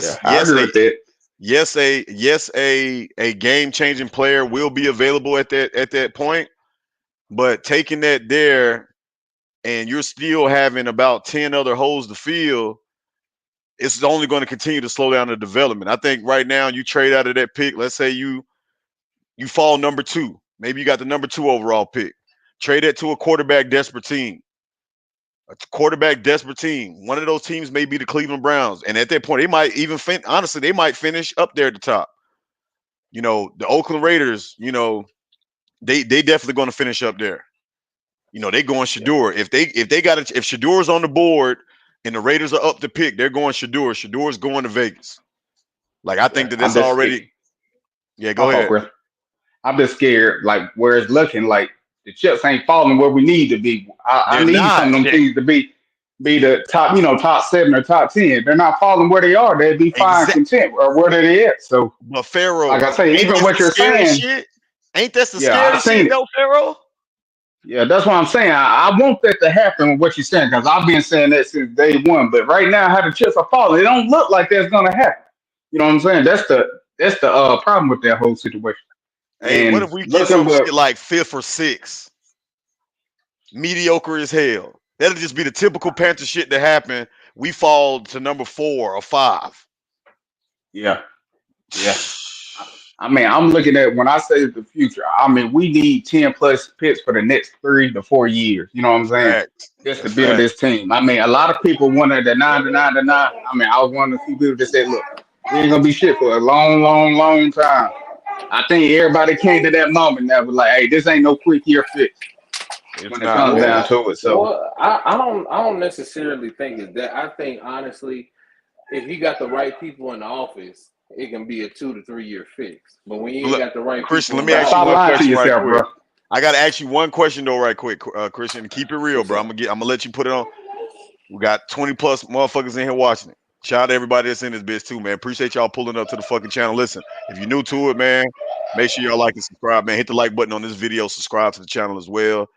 Yeah, Yes, I yes, agree with that. a game changing player will be available at that point, but taking that there and you're still having about 10 other holes to fill, it's only going to continue to slow down the development. I think right now you trade out of that pick. Let's say you fall number two. Maybe you got the number two overall pick. Trade it to a quarterback desperate team. A quarterback desperate team. One of those teams may be the Cleveland Browns, and at that point, they might even honestly they might finish up there at the top. The Oakland Raiders. They definitely going to finish up there. They going Yeah, Shador. If Shador's on the board and the Raiders are up to pick, they're going Shador. Shador's going to Vegas. Like I yeah. think that I'm that's just scared. already. Yeah, My go fault, ahead. bro. I'm just scared. Like where it's looking like The chips ain't falling where we need to be. I They're need some not. of them teams to be the top, top 7 or top 10. They're not falling where they are. They'd be fine, Exact. content or where they at. So, But like Pharaoh, I say, ain't even this what the you're scary saying, shit? Ain't that the yeah, scary I shit seen it. though, Pharaoh? Yeah, that's what I'm saying. I want that to happen with what you're saying because I've been saying that since day one. But right now, how the chips are falling, it don't look like that's gonna happen. You know what I'm saying? That's the problem with that whole situation. Hey, what if And we get looking, some but shit like fifth or sixth? Mediocre as hell. That'll just be the typical Panther shit that happen. We fall to number 4 or 5. yeah, yeah. I mean, I'm looking at when I say the future. I mean, we need 10 plus picks for the next 3 to 4 years. You know what I'm saying? Facts. Just to That's build fact. this team. I mean, a lot of people wanted the 9 to 9 to 9. I mean, I was one of the few people that said, "Look, we ain't gonna be shit for a long, long, long time." I think everybody came to that moment that was like, "Hey, this ain't no quick year fix." It's When it not, comes man. down to it, so I don't necessarily think it's that. I think honestly, if you got the right people in the office, it can be a 2 to 3 year fix. But when you ain't Look, got the right Christian, people let in me the ask you stop one office, lying to question right yourself, bro. quick. I gotta ask you one question though, right quick, Christian. Keep it real, what's bro. I'm up? gonna let you put it on. We got 20 plus motherfuckers in here watching it. Shout out to everybody that's in this bitch too, man. Appreciate y'all pulling up to the fucking channel. Listen, if you're new to it, man, make sure y'all like and subscribe, man. Hit the like button on this video. Subscribe to the channel as well.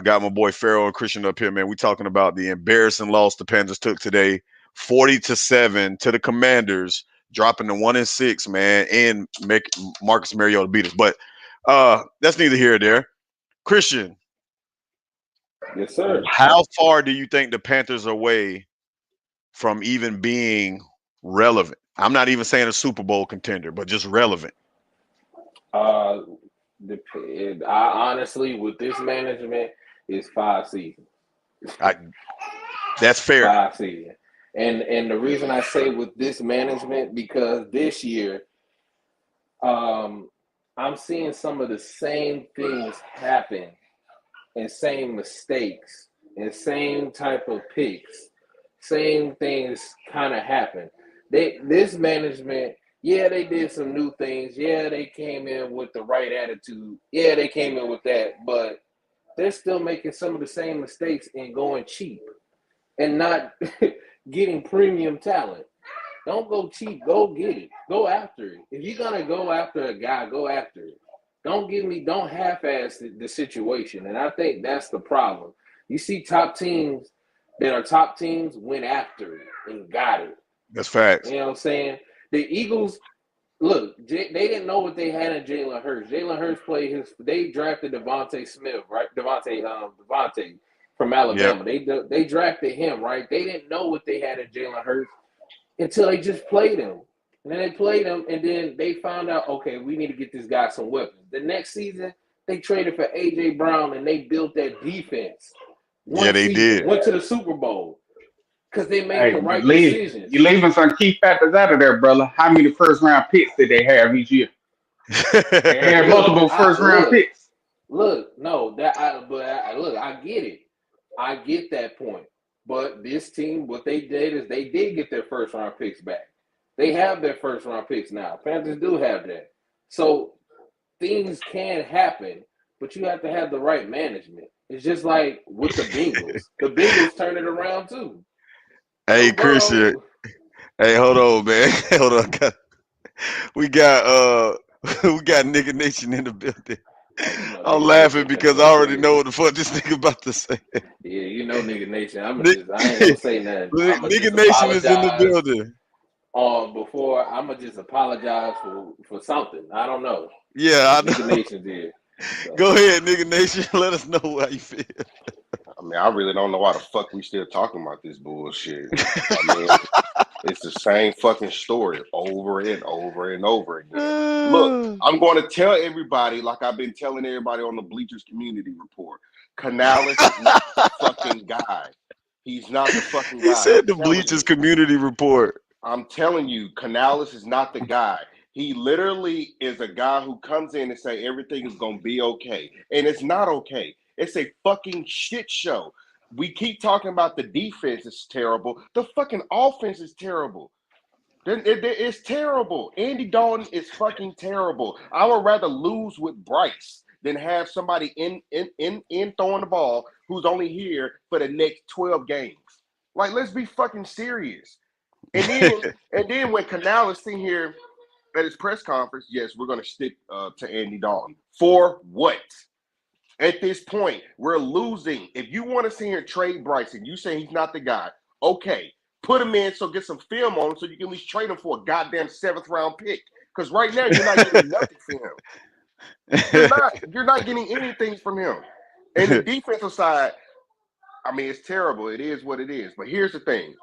Got my boy Pharaoh and Christian up here, man. We talking about the embarrassing loss the Panthers took today, 40-7 to the Commanders, dropping the 1-6, man, and make Marcus Mariota beat us. But that's neither here nor there. Christian, Yes, sir. how far do you think the Panthers are away from even being relevant? I'm not even saying a Super Bowl contender, but just relevant. Uh, I honestly, with this management, is 5 seasons. I, that's fair. 5 seasons. And the reason I say with this management because this year, um, I'm seeing some of the same things happen and same mistakes and same type of picks, same things kind of happen. This management, yeah, they did some new things. Yeah, they came in with the right attitude. Yeah, they came in with that, but they're still making some of the same mistakes and going cheap and not getting premium talent. Don't go cheap. Go get it. Go after it. If you're gonna go after a guy, go after it. Don't half-ass the situation. And I think that's the problem. You see top teams that are top teams went after it and got it. That's You facts. know what I'm saying? The Eagles, look, they didn't know what they had in Jalen Hurts. Jalen Hurts they drafted Devontae Smith, right? Devontae from Yep. Alabama. They drafted him, right? They didn't know what they had in Jalen Hurts until they just played him. And then they played him, and then they found out, okay, we need to get this guy some weapons. The next season, they traded for A.J. Brown, and they built that defense. Yeah, One they season, did. went to the Super Bowl because they made Hey, the but right leave decisions. you leaving some key factors out of there, brother. How many first round picks did they have each year? They had Look, multiple I first round picks. no, look, I get it. I get that point. But this team, what they did is they did get their first round picks back. They have their first round picks now. Panthers do have that. So things can happen, but you have to have the right management. It's just like with the Bengals. The Bengals turn it around too. Hey, Joe Christian. Burrow, Hey, hold on, man. Hold on. We got we got nigga nation in the building. you know, I'm nigga laughing nation finna because I go already know crazy. what the fuck this nigga about to say. Yeah, you know, nigga nation. Nick, I ain't gonna say nothing. I'ma nigga just nation is in the apologize building. before I'ma just apologize for something. I don't know. Yeah, But I nigga know. nation's here. So Go ahead, nigga nation. Let us know how you feel. I mean, I really don't know why the fuck we still talking about this bullshit. I mean, it's the same fucking story over and over and over again. Look, I'm going to tell everybody, like I've been telling everybody on the Bleachers Community Report, Canales is not the fucking guy. He's not the fucking He guy. I'm said the telling Bleachers you. Community Report. I'm telling you, Canales is not the guy. He literally is a guy who comes in and say everything is going to be okay. And it's not okay. It's a fucking shit show. We keep talking about the defense is terrible. The fucking offense is terrible. It's terrible. Andy Dalton is fucking terrible. I would rather lose with Bryce than have somebody in throwing the ball who's only here for the next 12 games. Like, let's be fucking serious. And then when Canal is sitting here at his press conference, yes, we're going to stick to Andy Dalton. For what? At this point, we're losing. If you want to sit here and trade Bryson, you say he's not the guy. Okay, put him in so get some film on him so you can at least trade him for a goddamn 7th round pick. Because right now you're not getting nothing from him. You're not getting anything from him. And the defensive side, I mean, it's terrible. It is what it is. But here's the thing.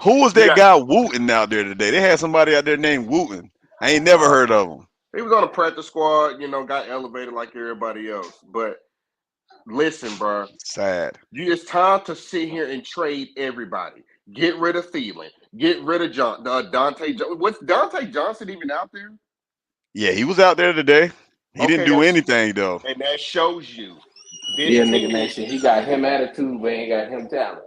Who was that guy Wooten out there today? They had somebody out there named Wooten. I ain't never heard of him. He was on the practice squad, got elevated like everybody else. But listen, bro. Sad. It's time to sit here and trade everybody. Get rid of Thielen. Get rid of Dante. Was Dante Johnson even out there? Yeah, he was out there today. He didn't do anything, though. And that shows you. Nigga nation. He got him attitude, but ain't got him talent.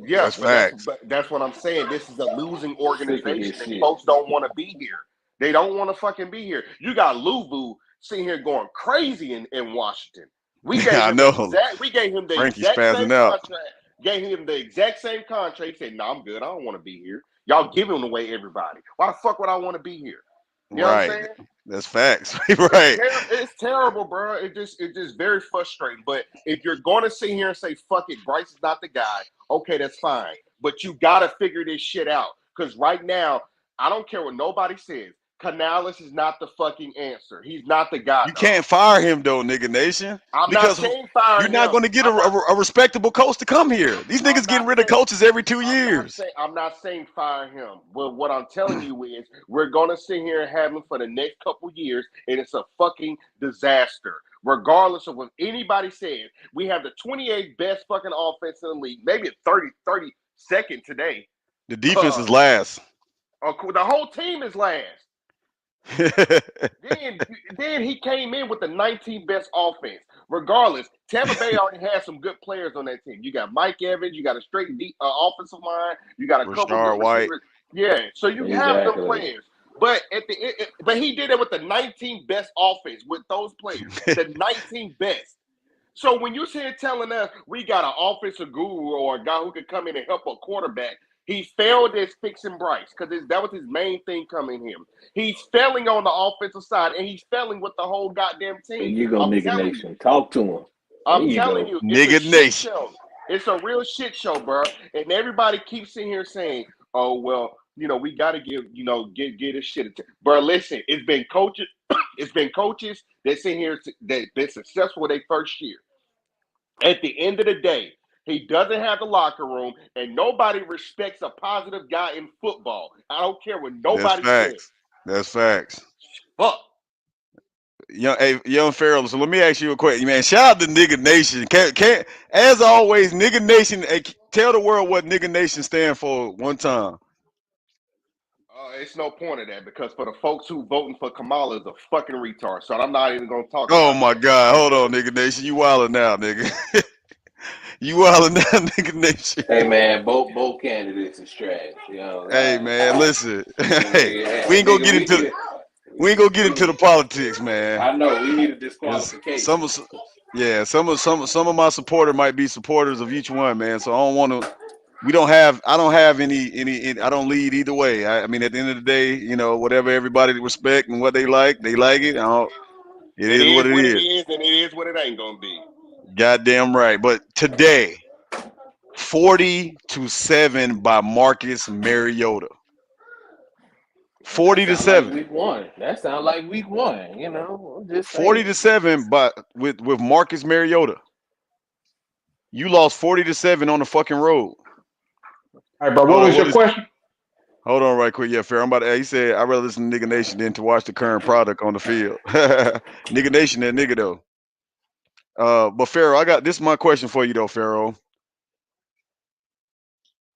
Yeah, that's facts. That's what I'm saying. This is a losing organization, and folks don't want to be here. They don't want to fucking be here. You got Louvu sitting here going crazy in Washington. We gave him we gave him the Frankie's exact same out. contract. Gave him the exact same contract. He said, "No, I'm good. I don't want to be here. Y'all giving away everybody. Why the fuck would I want to be here?" You know what I'm saying? That's facts. Right. It's terrible, bro. It's just very frustrating. But if you're going to sit here and say, fuck it, Bryce is not the guy, okay, that's fine. But you got to figure this shit out. Because right now, I don't care what nobody says. Canales is not the fucking answer. He's not the guy. You can't fire him, though, nigga nation. I'm not saying fire him. You're not going to get a respectable coach to come here. These niggas getting rid of coaches every 2 years. I'm not saying fire him. But what I'm telling you is we're going to sit here and have him for the next couple years, and it's a fucking disaster. Regardless of what anybody says, we have the 28th best fucking offense in the league, maybe 32nd today. The defense is last. The whole team is last. then he came in with the 19th best offense. Regardless, Tampa Bay already has some good players on that team. You got Mike Evans, you got a straight offensive line, you got a couple of receivers. Yeah, so you have them players. But but he did it with the 19th best offense with those players, the 19th best. So when you're sitting telling us we got an offensive guru or a guy who could come in and help a quarterback, he failed at fixing Bryce because that was his main thing coming him. He's failing on the offensive side, and he's failing with the whole goddamn team. There you go, nigga nation. Talk to him. I'm telling you, nigga nation. It's a real shit show, bro. And everybody keeps sitting here saying, "Oh well, we got to get this shit." Bro, listen, it's been coaches. It's been coaches that sit here that been successful their first year. At the end of the day, he doesn't have the locker room, and nobody respects a positive guy in football. I don't care what nobody says. That's facts. Fuck. Young Farrell. So let me ask you a question, man. Shout out to Nigga Nation. Can as always, Nigga Nation. Tell the world what Nigga Nation stand for one time. It's no point of that because for the folks who voting for Kamala is a fucking retard. So I'm not even gonna talk. Oh my God! Hold on, Nigga Nation. You wildin' now, nigga. You wildin' now, Nigga Nation. Hey man, both candidates is trash. Hey man, listen. Hey, we ain't gonna get into the politics, man. I know we need a disqualification. Some of my supporters might be supporters of each one, man. So I don't want to. I don't have any. I don't lead either way. I mean, at the end of the day, whatever everybody respect and what they like it. It is what it is, and it is what it ain't gonna be. Goddamn right. But today, 40-7 by Marcus Mariota. 40-7. Like week 1. That sounds like week 1. Just 40-7, but with Marcus Mariota. You lost 40-7 on the fucking road. All right, bro. What was your question? Hold on right quick. Yeah, fair. I'm about to. He said, I'd rather listen to Nigga Nation than to watch the current product on the field. Nigga Nation, that nigga though. But Pharaoh, this is my question for you though, Pharaoh.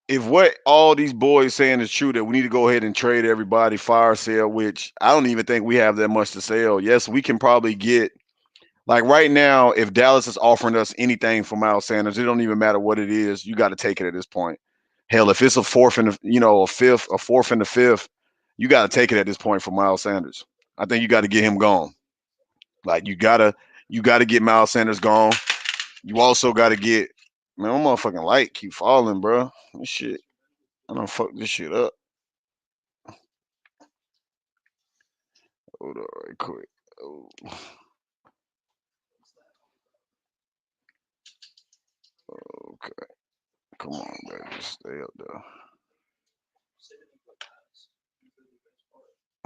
If what all these boys saying is true, that we need to go ahead and trade everybody, fire sale, which I don't even think we have that much to sell. Yes, we can probably get, like right now, if Dallas is offering us anything for Miles Sanders, it don't even matter what it is. You got to take it at this point. Hell, if it's a fourth and a fourth and a fifth, you got to take it at this point for Miles Sanders. I think you got to get him gone. Like you gotta You got to get Miles Sanders gone. You also got to get, man, my motherfucking light keep falling, bro. This shit, I don't fuck this shit up. Hold on, right quick. Oh, okay, come on, baby, just stay up there.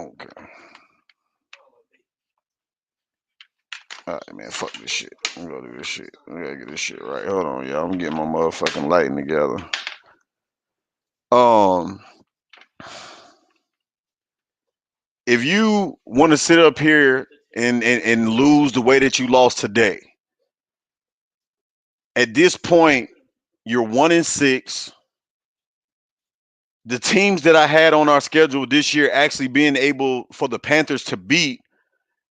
Okay, all right, man, fuck this shit. I'm gonna do this shit. I gotta get this shit right. Hold on, y'all. I'm getting my motherfucking lighting together. Um, if you want to sit up here and lose the way that you lost today, at this point, you're 1-6. The teams that I had on our schedule this year actually being able for the Panthers to beat,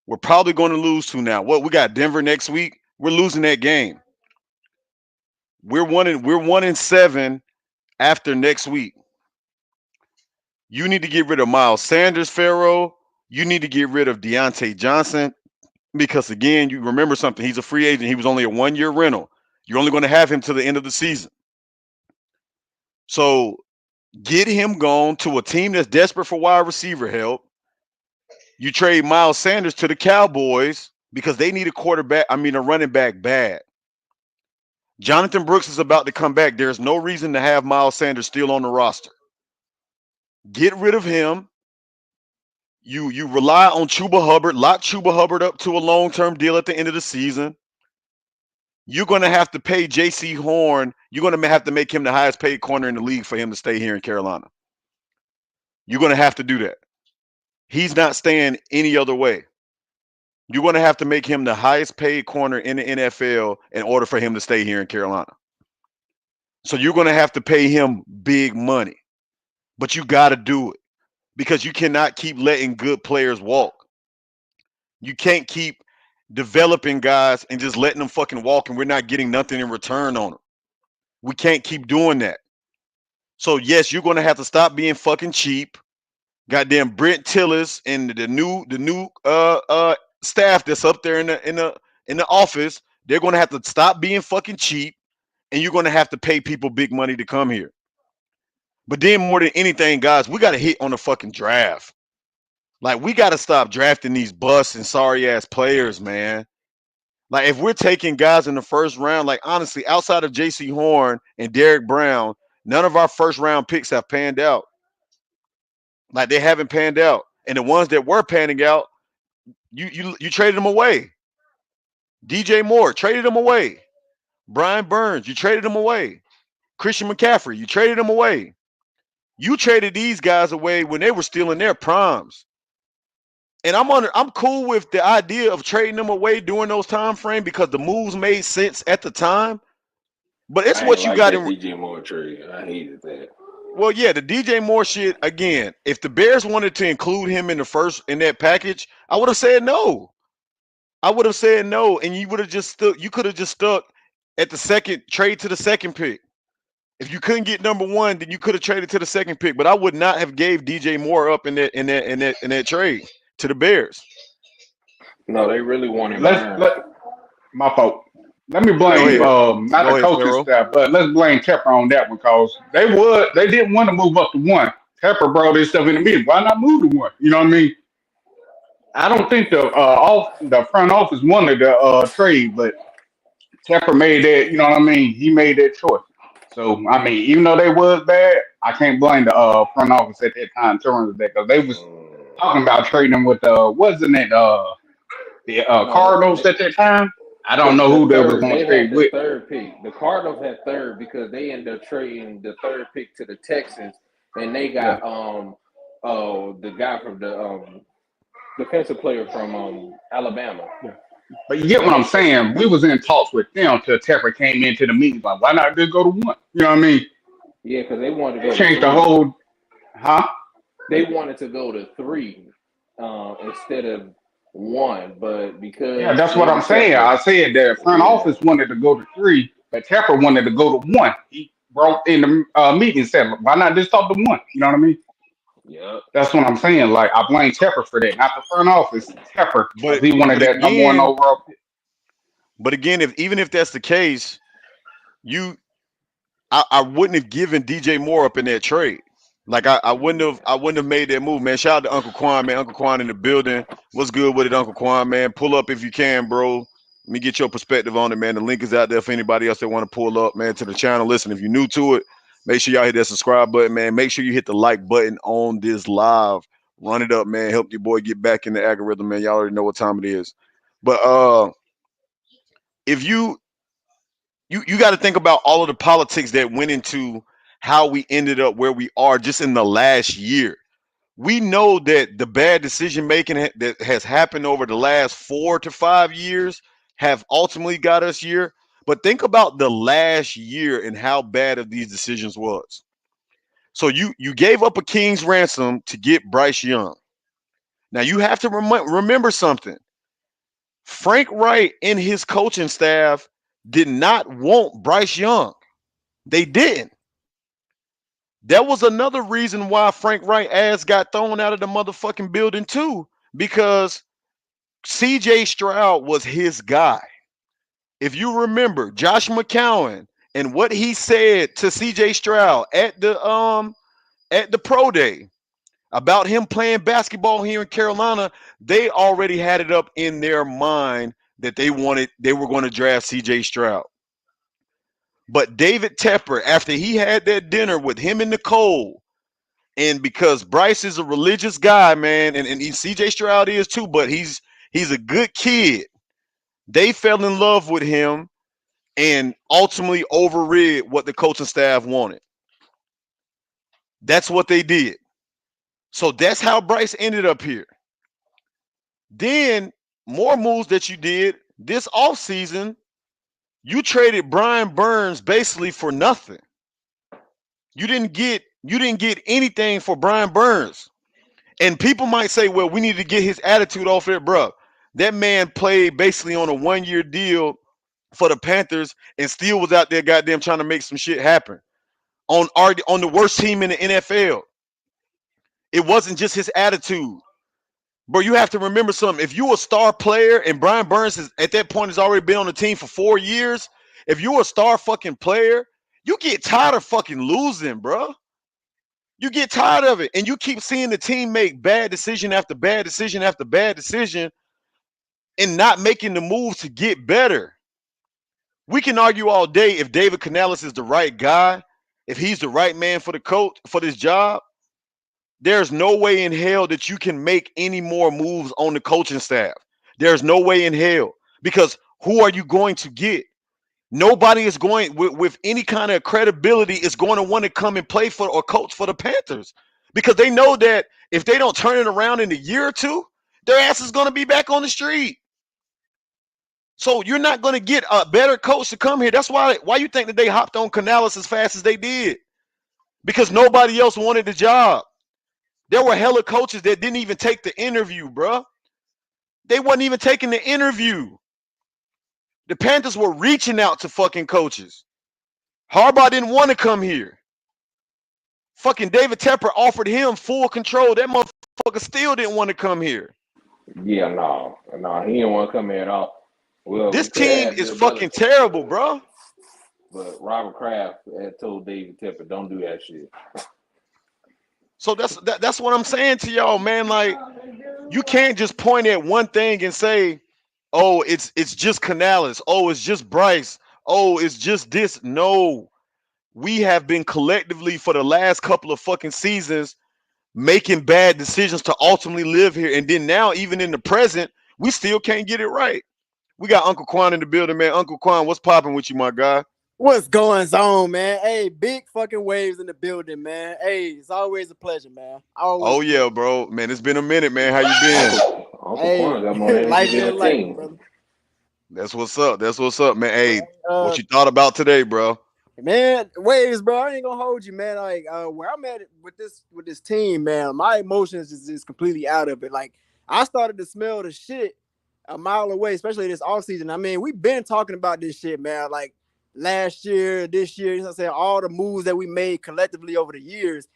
we're probably going to lose to now. What we got Denver next week? We're losing that game. We're 1-7 after next week. You need to get rid of Miles Sanders, Pharaoh. You need to get rid of Deontay Johnson because again, you remember something. He's a free agent. He was only a 1-year rental. You're only going to have him to the end of the season. So get him gone to a team that's desperate for wide receiver help. You trade Miles Sanders to the Cowboys because they need a running back bad. Jonathan Brooks is about to come back. There's no reason to have Miles Sanders still on the roster. Get rid of him. You rely on Chuba Hubbard. Lock Chuba Hubbard up to a long-term deal at the end of the season. You're going to have to pay J.C. Horn. You're going to have to make him the highest paid corner in the league for him to stay here in Carolina. You're going to have to do that. He's not staying any other way. You're going to have to make him the highest paid corner in the NFL in order for him to stay here in Carolina. So you're going to have to pay him big money. But you got to do it because you cannot keep letting good players walk. You can't keep developing guys and just letting them fucking walk and we're not getting nothing in return on them. We can't keep doing that. So yes, you're going to have to stop being fucking cheap. Goddamn Brent Tillis and the new staff that's up there in the office, they're going to have to stop being fucking cheap and you're going to have to pay people big money to come here. But then more than anything, guys, we got to hit on the fucking draft. Like we got to stop drafting these busts and sorry ass players, man. Like if we're taking guys in the first round, like honestly, outside of J.C. Horn and Derek Brown, none of our first round picks have panned out. Like they haven't panned out. And the ones that were panning out, you traded them away. DJ Moore, traded him away. Brian Burns, you traded him away. Christian McCaffrey, you traded him away. You traded these guys away when they were still in their primes. And I'm cool with the idea of trading them away during those time frames because the moves made sense at the time. But it's I ain't what you like got that in. DJ Moore trade. I hated that. Well, yeah, the DJ Moore shit again. If the Bears wanted to include him in that package, I would have said no. I would have said no, and you would have just stuck. You could have just stuck at the second trade to the second pick. If you couldn't get number one, then you could have traded to the second pick. But I would not have gave DJ Moore up in that trade to the Bears. No, they really wanted Let's Burns. let my fault. Let me Go blame ahead. not Go the ahead, coaching Pharaoh. staff, but let's blame Tepper on that one because they didn't want to move up to one. Tepper brought this stuff in the middle. Why not move to one? You know what I mean? I don't think the front office wanted the trade, but Tepper made that. You know what I mean? He made that choice. So I mean, even though they was bad, I can't blame the front office at that time in terms of that because they was talking about trading them with wasn't it the No, Cardinals at that time? I don't know the who they was third. going to They had trade the with. third pick. The Cardinals had third because they ended up trading the third pick to the Texans, and they Yeah. got the guy from the defensive player from Alabama. Yeah. But you get They what I'm had saying? We was in talks with them till Tepper came into the meeting. Like, why not just go to one? You know what I mean? yeah, because they wanted to They go to changed the three. whole, huh? They wanted to go to three instead of one, but Yeah, because that's what I'm maybe saying. Tepper, I said that front yeah, office wanted to go to three, but Tepper wanted to go to one. He brought in the meeting and said, why not just talk to one? You know what I mean? yep. That's what I'm saying. Like, I blame Tepper for that, not the front office. Tepper, because But he wanted but that number one again, overall pick. But again, even if that's the case, you I wouldn't have given DJ Moore up in that trade. Like I wouldn't have made that move, man. Shout out to Uncle Quan, man. Uncle Quan in the building. What's good with it, Uncle Quan, man? Pull up if you can, bro. Let me get your perspective on it, man. The link is out there for anybody else that want to pull up, man, to the channel. Listen, if you're new to it, make sure y'all hit that subscribe button, man. Make sure you hit the like button on this live. Run it up, man. Help your boy get back in the algorithm, man. Y'all already know what time it is. But if you got to think about all of the politics that went into how we ended up where we are just in the last year. We know that the bad decision making that has happened over the last 4 to 5 years have ultimately got us here. But think about the last year and how bad of these decisions was. So you gave up a king's ransom to get Bryce Young. Now you have to remember something. Frank Wright and his coaching staff did not want Bryce Young. They didn't. That was another reason why Frank Wright ass got thrown out of the motherfucking building too, because CJ Stroud was his guy. If you remember Josh McCown and what he said to CJ Stroud at the pro day about him playing basketball here in Carolina, they already had it up in their mind that they were going to draft CJ Stroud. But David Tepper, after he had that dinner with him and Nicole, and because Bryce is a religious guy, man, and CJ Stroud is too, but he's a good kid. They fell in love with him and ultimately overrid what the coaching staff wanted. That's what they did. So that's how Bryce ended up here. Then more moves that you did this offseason, you traded Brian Burns basically for nothing. You didn't get anything for Brian Burns. And people might say, well, we need to get his attitude off there, bro. That man played basically on a 1-year deal for the Panthers and still was out there goddamn trying to make some shit happen on the worst team in the NFL. It wasn't just his attitude. Bro, you have to remember something. If you're a star player and Brian Burns at that point has already been on the team for 4 years, if you're a star fucking player, you get tired of fucking losing, bro. You get tired of it, and you keep seeing the team make bad decision after bad decision after bad decision and not making the moves to get better. We can argue all day if David Canales is the right guy, if he's the right man for the coach for this job. There's no way in hell that you can make any more moves on the coaching staff. There's no way in hell, because who are you going to get? Nobody is going with any kind of credibility is going to want to come and play for or coach for the Panthers, because they know that if they don't turn it around in a year or two, their ass is going to be back on the street. So you're not going to get a better coach to come here. That's why you think that they hopped on Canales as fast as they did, because nobody else wanted the job. There were hella coaches that didn't even take the interview, bro. They wasn't even taking the interview. The Panthers were reaching out to fucking coaches. Harbaugh didn't want to come here. Fucking David Tepper offered him full control. That motherfucker still didn't want to come here. Yeah, no, he didn't want to come here at all. Well, this team is fucking terrible, bro. But Robert Kraft had told David Tepper, don't do that shit. So that's what I'm saying to y'all, man. Like, you can't just point at one thing and say, oh, it's just Canales. Oh, it's just Bryce. Oh, it's just this. No, we have been collectively for the last couple of fucking seasons making bad decisions to ultimately live here. And then now, even in the present, we still can't get it right. We got Uncle Quan in the building, man. Uncle Quan, what's popping with you, my guy? What's going on, man? Hey, big fucking Waves in the building, man. Hey, it's always a pleasure, man. Oh yeah, bro. Man, it's been a minute, man. How you been? Hey, life is life, brother. That's what's up. That's what's up, man. Hey, what you thought about today, bro? Man, Waves, bro. I ain't gonna hold you, man. Like, where I'm at with this team, man, my emotions is completely out of it. Like, I started to smell the shit a mile away, especially this offseason. I mean, we've been talking about this shit, man. Like, last year, this year, you know what I'm saying, all the moves that we made collectively over the years,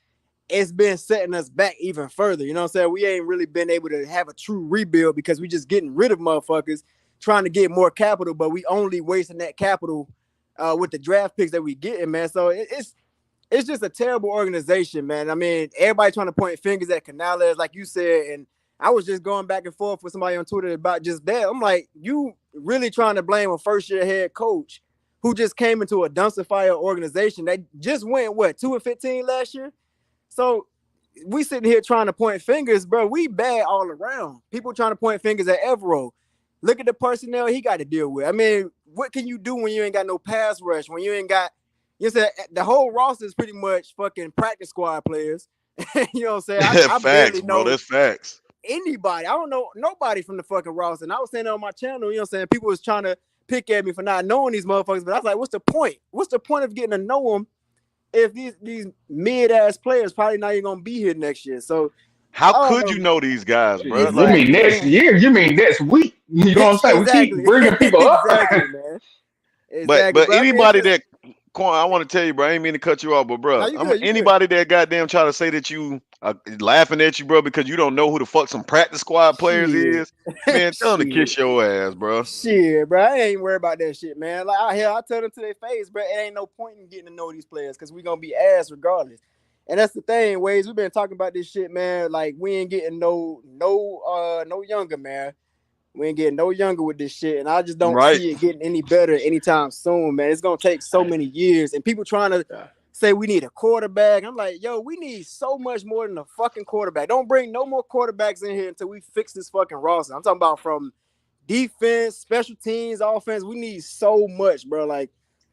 it's been setting us back even further. You know what I'm saying? We ain't really been able to have a true rebuild because we just getting rid of motherfuckers trying to get more capital, but we only wasting that capital with the draft picks that we getting, man. So it's just a terrible organization, man. I mean, everybody trying to point fingers at Canales, like you said, and I was just going back and forth with somebody on Twitter about just that. I'm like, you really trying to blame a first-year head coach who just came into a dumpster fire organization that just went, 2-15 last year? So we sitting here trying to point fingers, bro. We bad all around. People trying to point fingers at Evero. Look at the personnel he got to deal with. I mean, what can you do when you ain't got no pass rush, when you ain't got, you know, the whole roster is pretty much fucking practice squad players. You know what I'm saying? I Facts, barely bro. know That's facts. anybody. I don't know nobody from the fucking roster. And I was saying that on my channel, you know what I'm saying? People was trying to pick at me for not knowing these motherfuckers, but I was like, what's the point? What's the point of getting to know them if these mid-ass players probably not even gonna be here next year? So How could you know these guys, bro? You Like, mean next year? You mean next week? You know what I'm saying? Exactly. We keep bringing people up. Exactly, man. Exactly. but anybody I mean, that, Quan, I want to tell you, bro, I ain't mean to cut you off, but bro, no, you good. anybody that goddamn try to say that you laughing at you, bro, because you don't know who the fuck some practice squad players is, man, tell them to kiss your ass, bro. Shit, bro, I ain't worried about that shit, man. Like, I tell them to their face, bro, it ain't no point in getting to know these players because we gonna be ass regardless. And that's the thing, Wavez. We've been talking about this shit, man. Like, we ain't getting no younger, man. We ain't getting no younger with this shit, and I just don't see it getting any better anytime soon, man. It's gonna take so many years, and people trying to say we need a quarterback. I'm like, yo, we need so much more than a fucking quarterback. Don't bring no more quarterbacks in here until we fix this fucking roster. I'm talking about from defense, special teams, offense. We need so much, bro. Like,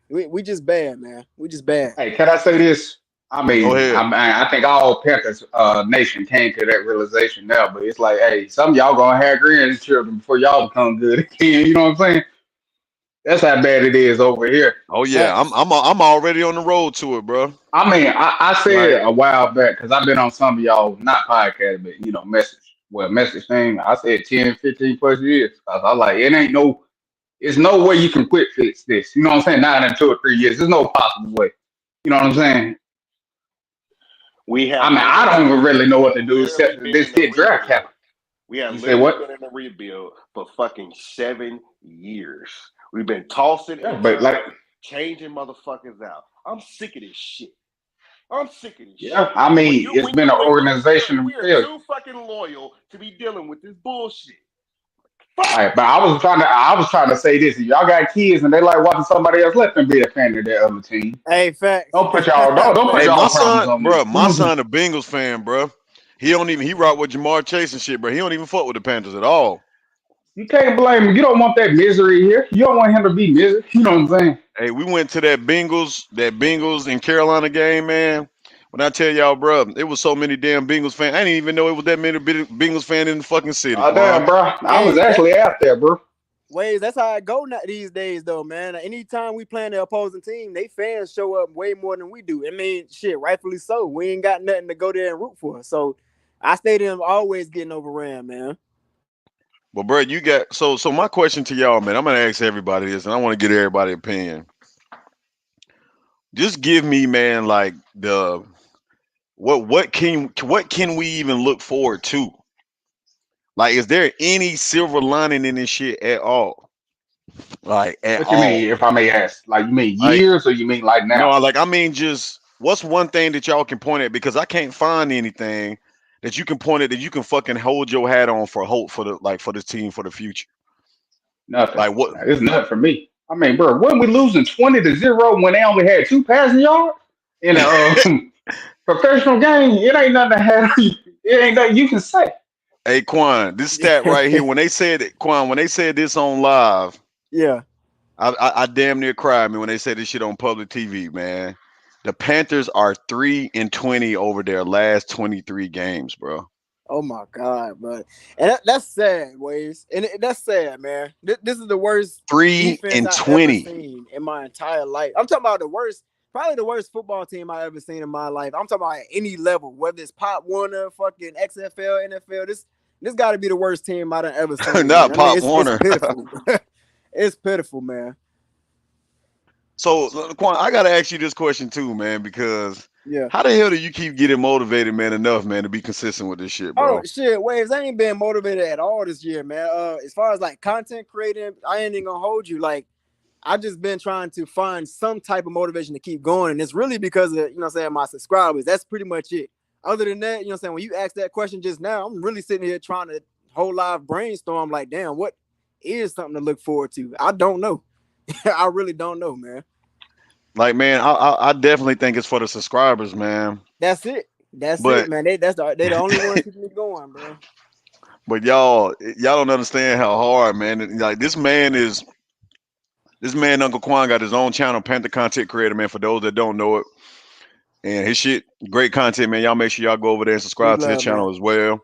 we just bad, man. We just bad. Hey, can I say this? I mean, Go ahead. I think all Panthers nation came to that realization now, but it's like, hey, some of y'all gonna have grandchildren before y'all become good again. You know what I'm saying? That's how bad it is over here. Oh yeah, I'm already on the road to it, bro. I mean, I said Like, a while back, because I've been on some of y'all, not podcast, but, you know, message thing. I said 10, 15 plus years. I was like, it's no way you can quick fix this. You know what I'm saying? Not in 2 or 3 years. There's no possible way. You know what I'm saying? I don't even really know what to do except this get draft capital. We have literally been in a rebuild for fucking 7 years. We've been tossing but like changing motherfuckers out. I'm sick of this shit. Shit. I mean, it's been an organization. We are too fucking loyal to be dealing with this bullshit. All right, but I was trying to say this. Y'all got kids and they like watching somebody else. Let them be a fan of their other team. Hey, facts. Don't put y'all hey, y'all my problems son, on bro, me. my son a Bengals fan, bro. He rock with Jamar Chase and shit, bro. He don't even fuck with the Panthers at all. You can't blame him. You don't want that misery here. You don't want him to be misery. You know what I'm saying? Hey, we went to that Bengals in Carolina game, man. When I tell y'all, bro, it was so many damn Bengals fans. I didn't even know it was that many Bengals fans in the fucking city. Oh damn, bro! I was actually out there, bro. Wavez, that's how it go these days, though, man. Anytime we playing the opposing team, they fans show up way more than we do. I mean, shit, rightfully so. We ain't got nothing to go there and root for. So, our stadium always getting overran, man. Well, bro, you got so my question to y'all, man. I'm gonna ask everybody this, and I want to get everybody's opinion. Just give me, man, like what can we even look forward to? Like, is there any silver lining in this shit at all? Like, at What you all? mean, if I may ask? Like, you mean Like, years or you mean like now? No, like I mean, just what's one thing that y'all can point at? Because I can't find anything that you can point at that you can fucking hold your hat on for hope for this team for the future. Nothing. Like what? It's nothing for me. I mean, bro, when we losing 20-0 when they only had 2 passing yards in a professional game, it ain't nothing to have. It ain't nothing you can say. Hey, Quan, this stat right here. When they said this on live, yeah, I damn near cried, man, when they said this shit on public TV, man. The Panthers are 3-20 over their last 23 games, bro. Oh my God, bro, and that's sad, Wavez, and that's sad, man. This is the worst 3-20 I've ever seen in my entire life. I'm talking about probably the worst football team I've ever seen in my life. I'm talking about at any level, whether it's Pop Warner, fucking XFL, NFL. This got to be the worst team I've ever seen. Not Pop Warner. It's pitiful. It's pitiful, man. So, Quan, I gotta ask you this question too, man, because Yeah. How the hell do you keep getting motivated, man, enough, man, to be consistent with this shit, bro? Oh shit, Waves, I ain't been motivated at all this year, man. As far as like content creating, I ain't even gonna hold you. Like, I just been trying to find some type of motivation to keep going, and it's really because of, you know what I'm saying, my subscribers. That's pretty much it. Other than that, you know what I'm saying, when you asked that question just now, I'm really sitting here trying to whole live brainstorm. Like, damn, what is something to look forward to? I don't know. I really don't know, man. Like, man, I definitely think it's for the subscribers, man. That's it. That's it, But man. They the only ones keeping me going, bro. but y'all don't understand how hard, man. Like this man Uncle Quan got his own channel, Panther Content Creator, man. For those that don't know it, and his shit, great content, man. Y'all make sure y'all go over there and Big subscribe to his love, man. channel as well.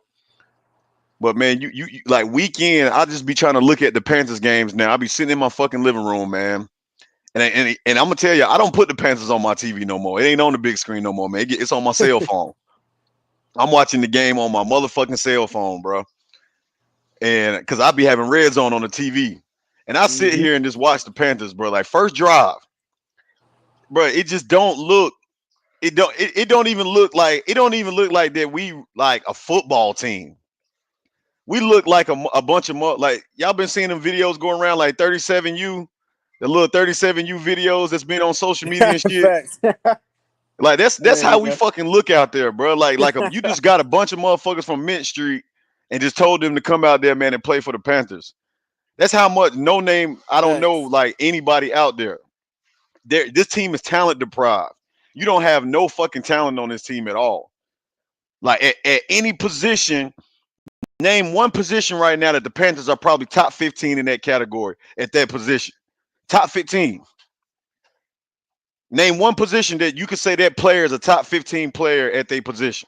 But man, you like weekend, I just be trying to look at the Panthers games now. I be sitting in my fucking living room, man. And I'm gonna tell you, I don't put the Panthers on my TV no more. It ain't on the big screen no more, man. It's on my cell phone. I'm watching the game on my motherfucking cell phone, bro. And because I be having red zone on the TV, and I sit Mm-hmm. here and just watch the Panthers, bro. Like first drive, bro. It just don't look. It don't even look like. It don't even look like that. We like a football team. We look like a bunch of like y'all been seeing them videos going around like 37U, the little 37U videos that's been on social media and shit. Facts. Like that's There how you we go. fucking look out there, bro. Like you just got a bunch of motherfuckers from Mint Street and just told them to come out there, man, and play for the Panthers. That's how much no name. I don't know Facts. like anybody out there. This team is talent deprived. You don't have no fucking talent on this team at all. Like at any position, name one position right now that the Panthers are probably top 15 in that category at that position. Top 15. Name one position that you could say that player is a top 15 player at their position.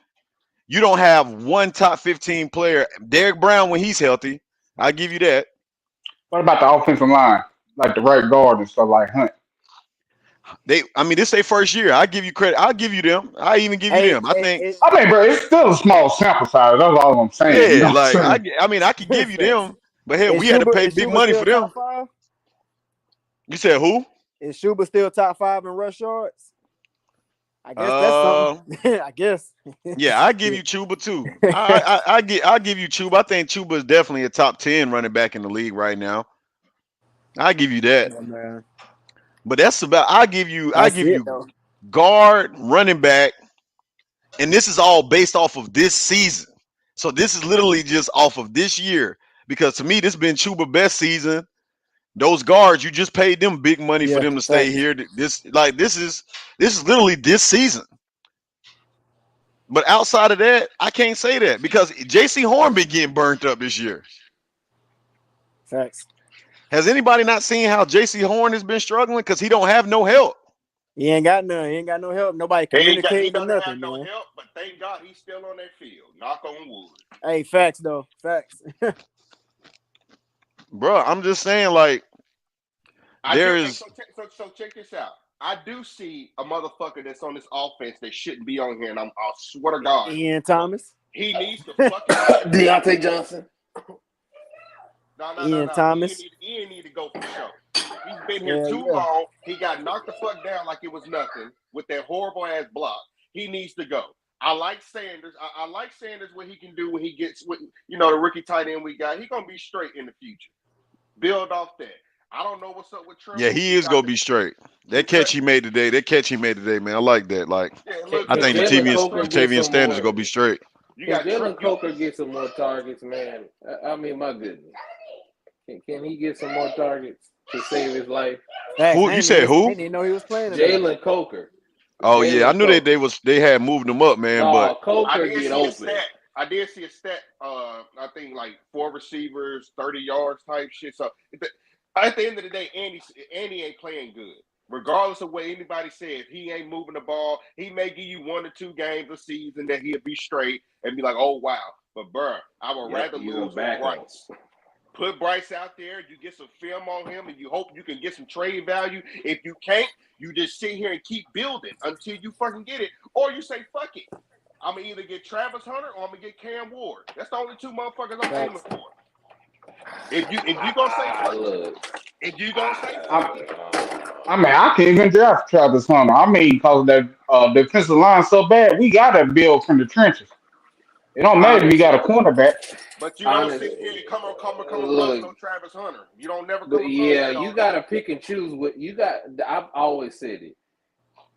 You don't have one top 15 player. Derek Brown, when he's healthy, I give you that. What about the offensive line, like the right guard and stuff like Hunt? I mean, this their first year. I give you credit. I'll give you them. I even give you Hey, them. I think, I mean, bro, it's still a small sample size. That's all I'm saying. You know yeah, what I'm like saying? I mean, I could give you Facts. them, but hell, we had to pay Is big Schuba money still for them. top 5? You said who? Is Schuba still top 5 in rush yards? I guess that's something. Uh, I guess. yeah, I give you Chuba too. I'll give you Chuba. I think Chuba is definitely a top 10 running back in the league right now. I give you that. Yeah, man. But that's about. I That's give it you though. guard, running back, and this is all based off of this season. So this is literally just off of this year. Because to me, this has been Chuba best season. Those guards, you just paid them big money for Yeah, them to stay facts. here. This is literally this season. But outside of that, I can't say that because J.C. Horn been getting burnt up this year. Facts. Has anybody not seen how J.C. Horn has been struggling because he don't have no help? He ain't got none. He ain't got no help. Nobody He communicating or doesn't have nothing, no man. help, but thank God he's still on that field. Knock on wood. Hey, facts though. Facts. Bro, I'm just saying, like, I there do. Hey, is. so check this out. I do see a motherfucker that's on this offense that shouldn't be on here, and I swear to God, Ian Thomas. he needs to fucking sit down. Deontay Johnson. No. Ian Thomas. Ian need to go for sure. He's been here Yeah, too yeah. long. He got knocked the fuck down like it was nothing with that horrible ass block. He needs to go. I like Sanders. I like Sanders what he can do when he gets with the rookie tight end we got. He's gonna be straight in the future. Build off that. I don't know what's up with Trevor. Yeah, he is gonna be straight. That catch he made today, man. I like that. Like, look I Can think good. Jalen Coker get Jatavian some Standards more? gonna be straight. You Can got Jalen Coker get some more targets, man? I mean, my goodness. Can he get some more targets to save his life? Facts. Who I you didn't said? Who? even know he was playing today. Jalen Coker. Oh yeah, I Jalen knew Coker. they had moved him up, man. No, But Coker get open. I did see a stat. I think like 4 receivers, 30 yards type shit. So at the end of the day, Andy ain't playing good. Regardless of what anybody says, he ain't moving the ball. He may give you 1 or 2 games a season that he'll be straight and be like, oh wow. But bruh, I would rather lose with Bryce. Put Bryce out there, you get some film on him, and you hope you can get some trade value. If you can't, you just sit here and keep building until you fucking get it. Or you say, fuck it. I'm going to either get Travis Hunter or I'm going to get Cam Ward. That's the only 2 motherfuckers I'm aiming for. If you going to say fuck it. If you going to say fuck it. I mean, I can't even draft Travis Hunter. I mean, because of that defensive line so bad, we gotta build from the trenches. It don't matter if you got Honestly, a cornerback. But you don't sit here honestly, and come across look, no Travis Hunter. You don't never come but across yeah, that you all the gotta time. pick and choose what you got. I've always said it.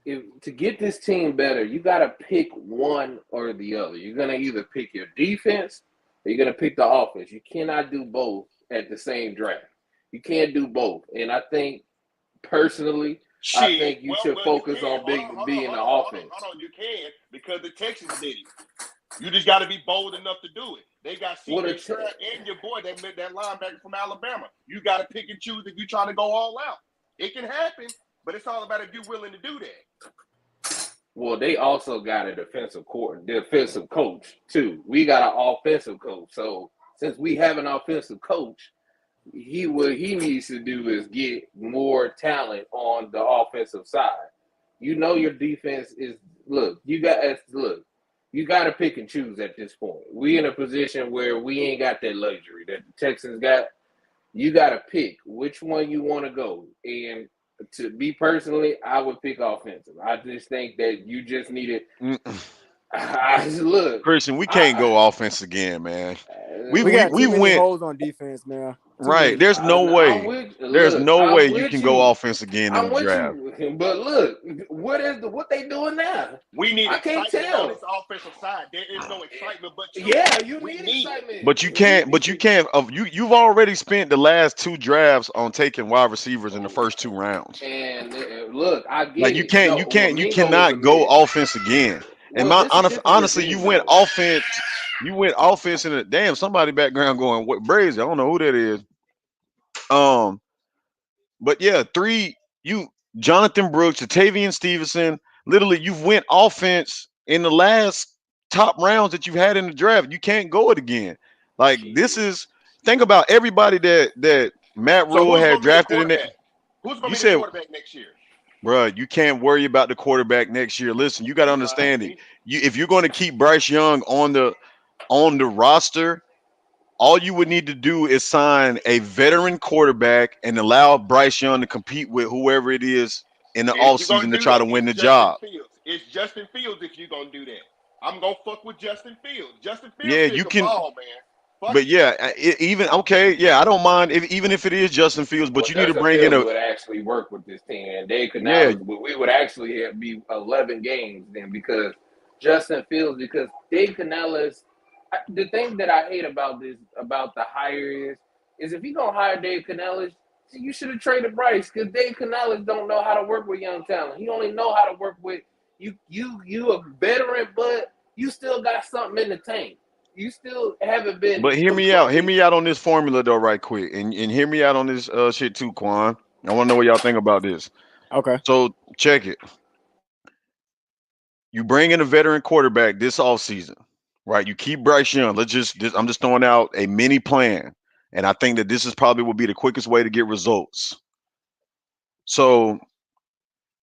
If to get this team better, you gotta pick one or the other. You're gonna either pick your defense or you're gonna pick the offense. You cannot do both at the same draft. You can't do both. And I think personally, I Shit. think you should Well, you focus can. on being the offense. Hold on. You can because the Texans did it. You just got to be bold enough to do it. They got What a C.J. Stroud and your boy that linebacker from Alabama. You got to pick and choose if you're trying to go all out. It can happen, but it's all about if you're willing to do that. Well, they also got a defensive coach too. We got an offensive coach. So since we have an offensive coach, what he needs to do is get more talent on the offensive side. You know your defense is you got to pick and choose at this point. We in a position where we ain't got that luxury that the Texans got. You got to pick which one you want to go. And to me personally, I would pick offensive. I just think that you just need it. Look, Christian, we can't go offense again, man. We got We too many went holes on defense, man. Too right. many. There's no I'm way. with There's look. no way I'm you with can go you. offense again in I'm the with draft. you. But look, what they doing now? We need I can't excitement on this tell. offensive side. There is no excitement but you. Yeah, you We need need it. excitement. But you can't. But you can't. You've already spent the last two drafts on taking wide receivers in the first two rounds. And look, I Like get it. No, well, you Mingo was a cannot go mid. offense again. And Well, this is different with honestly, you went Mingo. offense. You went offense in the damn somebody background going what Brazy. I don't know who that is. Um, but yeah, you Jonathan Brooks, Jatavian Stevenson. Literally, you've went offense in the last top rounds that you've had in the draft. You can't go it again. Like this is think about everybody that Matt So Rule who's had going to be the drafted in it. quarterback? Who's going You to be the said quarterback next year? bruh, you can't worry about the quarterback next year. Listen, you got to You understand it. lying. If you're going to keep Bryce Young on the roster, all you would need to do is sign a veteran quarterback and allow Bryce Young to compete with whoever it is in the And if you're going offseason to to do try that, to win it's the Justin job. Fields. It's Justin Fields if you're going to do that. I'm going to fuck with Justin Fields. Justin Fields Yeah, still you can can, ball, man. Fuck but it. yeah, even okay, yeah, I don't mind even if it is Justin Fields, but Well, you need to Justin bring in Fields a would actually work with this team, and Dave yeah, Canales, we would actually be 11 games then because Justin Fields, because Dave Canales, the thing that I hate about the hire is if you're going to hire Dave Canales, you should have traded Bryce because Dave Canales don't know how to work with young talent. He only know how to work with you a veteran, but you still got something in the tank. You still haven't been but hear completely. me out on this formula though, right quick, and hear me out on this shit too, Quan. I want to know what y'all think about this. Okay. So check it. You bring in a veteran quarterback this offseason, right? You keep Bryce Young. I'm just throwing out a mini plan. And I think that this is probably will be the quickest way to get results. So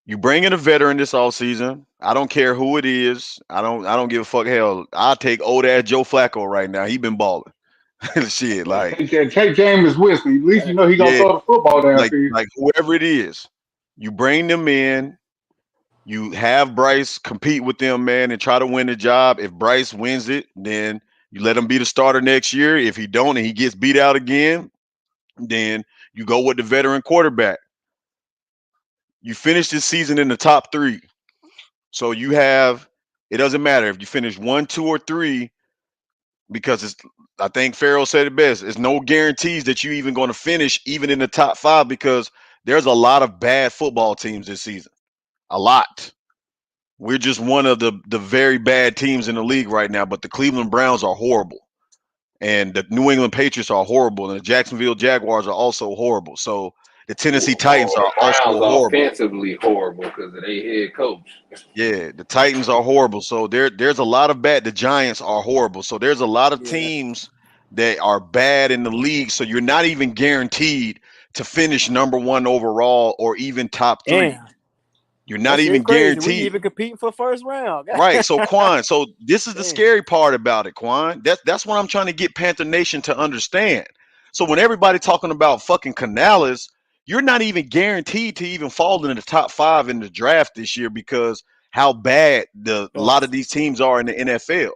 you bring in a veteran this offseason. I don't care who it is. I don't give a fuck. Hell, I'll take old ass Joe Flacco right now. He been balling. Shit, Yeah, like take Jameis Winston. At least you know he gonna yeah, throw the football downfield. like whoever it is, you bring them in. You have Bryce compete with them, man, and try to win the job. If Bryce wins it, then you let him be the starter next year. If he don't and he gets beat out again, then you go with the veteran quarterback. You finish this season in the top three. So you have it doesn't matter if you finish 1, 2, or 3, because it's I think Farrell said it best. There's no guarantees that you're even going to finish even in the top 5 because there's a lot of bad football teams this season. A lot. We're just one of the very bad teams in the league right now, but the Cleveland Browns are horrible. And the New England Patriots are horrible. And the Jacksonville Jaguars are also horrible. So the Tennessee Titans Or the are also Browns horrible. offensively horrible because of their head coach. Yeah, the Titans are horrible. So there's a lot of bad. The Giants are horrible. So there's a lot of Yeah. teams that are bad in the league. So you're not even guaranteed to finish number 1 overall or even top 3. Damn. You're not That even shit crazy. We guaranteed. even competing for first round. Right. So Quan, so this is the Damn. scary part about it, Quan. That's what I'm trying to get Panther Nation to understand. So when everybody talking about fucking Canales, you're not even guaranteed to even fall into the top 5 in the draft this year because how bad a lot Facts. of these teams are in the NFL.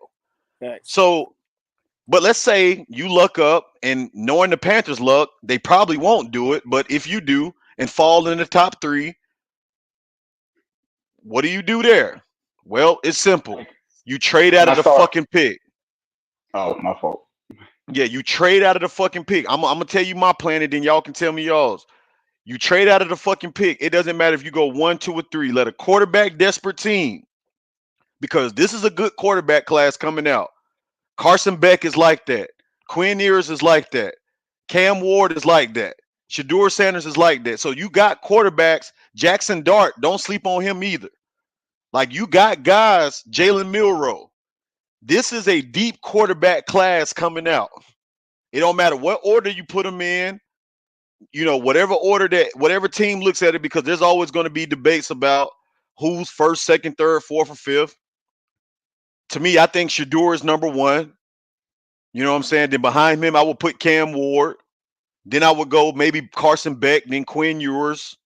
Facts. So, but let's say you luck up, and knowing the Panthers' luck, they probably won't do it. But if you do and fall in the top three, what do you do there? Well, it's simple. You trade out Can I of the start? fucking pick. Oh, my fault. Yeah, you trade out of the fucking pick. I'm gonna tell you my plan, and then y'all can tell me y'all's. You trade out of the fucking pick. It doesn't matter if you go 1, 2, or 3. Let a quarterback desperate team, because this is a good quarterback class coming out. Carson Beck is like that. Quinn Ewers is like that. Cam Ward is like that. Shador Sanders is like that. So you got quarterbacks. Jackson Dart, don't sleep on him either. Like you got guys, Jalen Milroe. This is a deep quarterback class coming out. It don't matter what order you put them in, whatever order that whatever team looks at it, because there's always going to be debates about who's first, second, third, fourth, or fifth. To me, I think Shador is number one. You know what I'm saying? Then behind him, I would put Cam Ward. Then I would go maybe Carson Beck, then Quinn Ewers.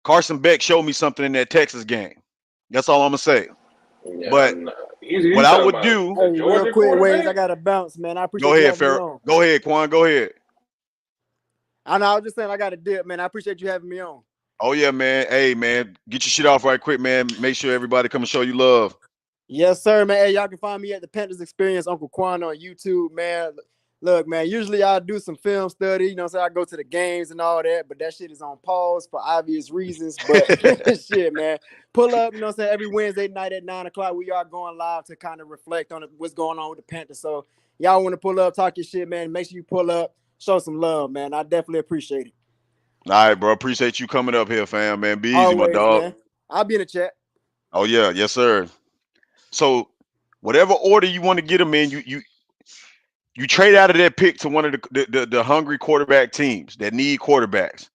Carson Beck showed me something in that Texas game. That's all I'm gonna say. Yeah, But you what I talking would about do, the Hey, real Georgia quick, Waves, I quarterback? gotta bounce, man. I go appreciate you ahead, having me Farrell. on. Go ahead, Quan. Go ahead. I know. I was just saying I got to dip, man. I appreciate you having me on. Oh yeah, man. Hey, man, get your shit off right quick, man. Make sure everybody come and show you love. Yes, sir, man. Hey, y'all can find me at the Panthers Experience, Uncle Quan on YouTube, man. Look, man, usually I do some film study, you know what I'm saying? I go to the games and all that, but that shit is on pause for obvious reasons. But shit, man. Pull up, you know what I'm saying? Every Wednesday night at 9 o'clock, we are going live to kind of reflect on what's going on with the Panthers. So y'all want to pull up, talk your shit, man. Make sure you pull up, show some love, man. I definitely appreciate it. All right, bro. Appreciate you coming up here, fam, man. Be easy, my Always, dog. man. I'll be in the chat. Oh yeah, yes, sir. So whatever order you want to get them in, you trade out of that pick to one of the hungry quarterback teams that need quarterbacks.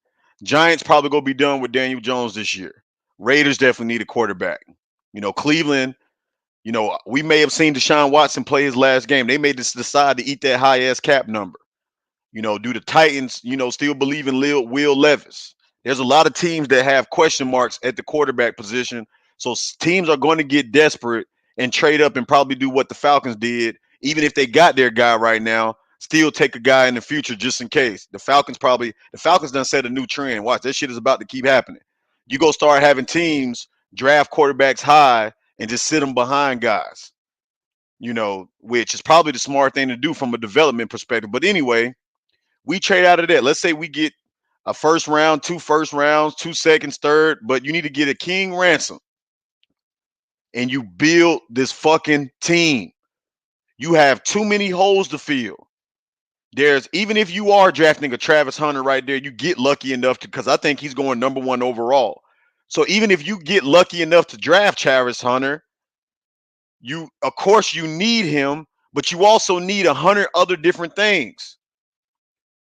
Giants probably gonna be done with Daniel Jones this year. Raiders definitely need a quarterback. Cleveland. We may have seen Deshaun Watson play his last game. They may just decide to eat that high ass cap number. Do the Titans, still believe in Will Levis? There's a lot of teams that have question marks at the quarterback position. So teams are going to get desperate and trade up and probably do what the Falcons did, even if they got their guy right now, still take a guy in the future just in case. The Falcons done set a new trend. Watch, that shit is about to keep happening. You go start having teams draft quarterbacks high and just sit them behind guys, which is probably the smart thing to do from a development perspective. But anyway, we trade out of that. Let's say we get a first round, 2 first rounds, 2 seconds, third, but you need to get a king ransom and you build this fucking team. You have too many holes to fill. Even if you are drafting a Travis Hunter right there, you get lucky enough because I think he's going number one overall. So even if you get lucky enough to draft Travis Hunter, of course you need him, but you also need 100 other different things.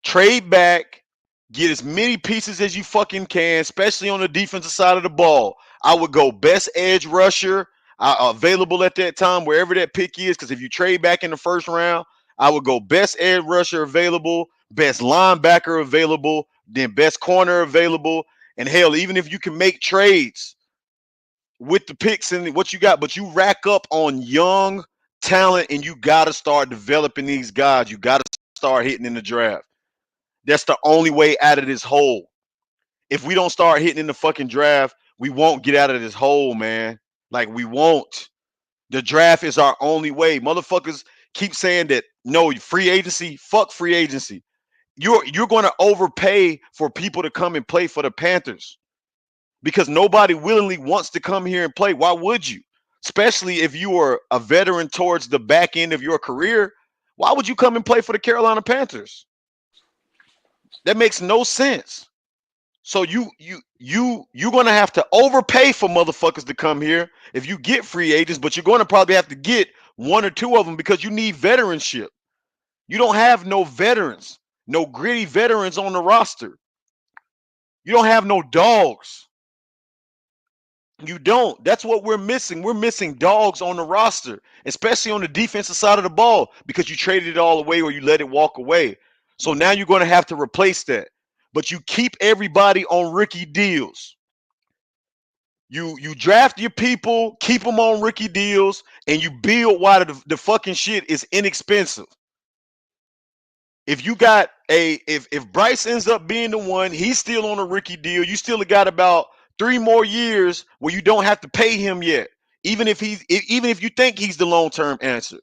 Trade back, get as many pieces as you fucking can, especially on the defensive side of the ball. I would go best edge rusher available at that time, wherever that pick is, because if you trade back in the first round, I would go best edge rusher available, best linebacker available, then best corner available. And hell, even if you can make trades with the picks and what you got, but you rack up on young talent and you got to start developing these guys. You got to start hitting in the draft. That's the only way out of this hole. If we don't start hitting in the fucking draft, we won't get out of this hole, man. Like we won't. The draft is our only way. Motherfuckers keep saying that no free agency. Fuck free agency. You're going to overpay for people to come and play for the Panthers because nobody willingly wants to come here and play. Why would you? Especially if you are a veteran towards the back end of your career. Why would you come and play for the Carolina Panthers? That makes no sense. So you're gonna have to overpay for motherfuckers to come here if you get free agents, but you're gonna probably have to get one or two of them because you need veteranship. You don't have no veterans, no gritty veterans on the roster. You don't have no dogs. You don't. That's what we're missing. We're missing dogs on the roster, especially on the defensive side of the ball, because you traded it all away or you let it walk away. So now you're going to have to replace that. But you keep everybody on rookie deals. You draft your people, keep them on rookie deals, and you build while the fucking shit is inexpensive. If you got if Bryce ends up being the one, he's still on a rookie deal. You still got about 3 more years where you don't have to pay him yet. Even if you think he's the long-term answer.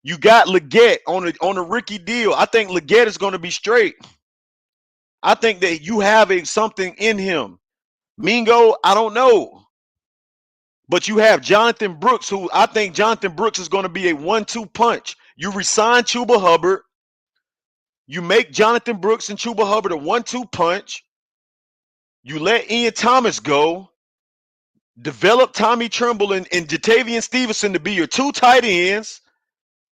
You got Leggett on a rookie deal. I think Leggett is going to be straight. I think that you have something in him. Mingo, I don't know. But you have Jonathan Brooks, who I think Jonathan Brooks is going to be a 1-2 punch. You resign Chuba Hubbard. You make Jonathan Brooks and Chuba Hubbard a 1-2 punch. You let Ian Thomas go. Develop Tommy Tremble and Jatavian Stevenson to be your 2 tight ends.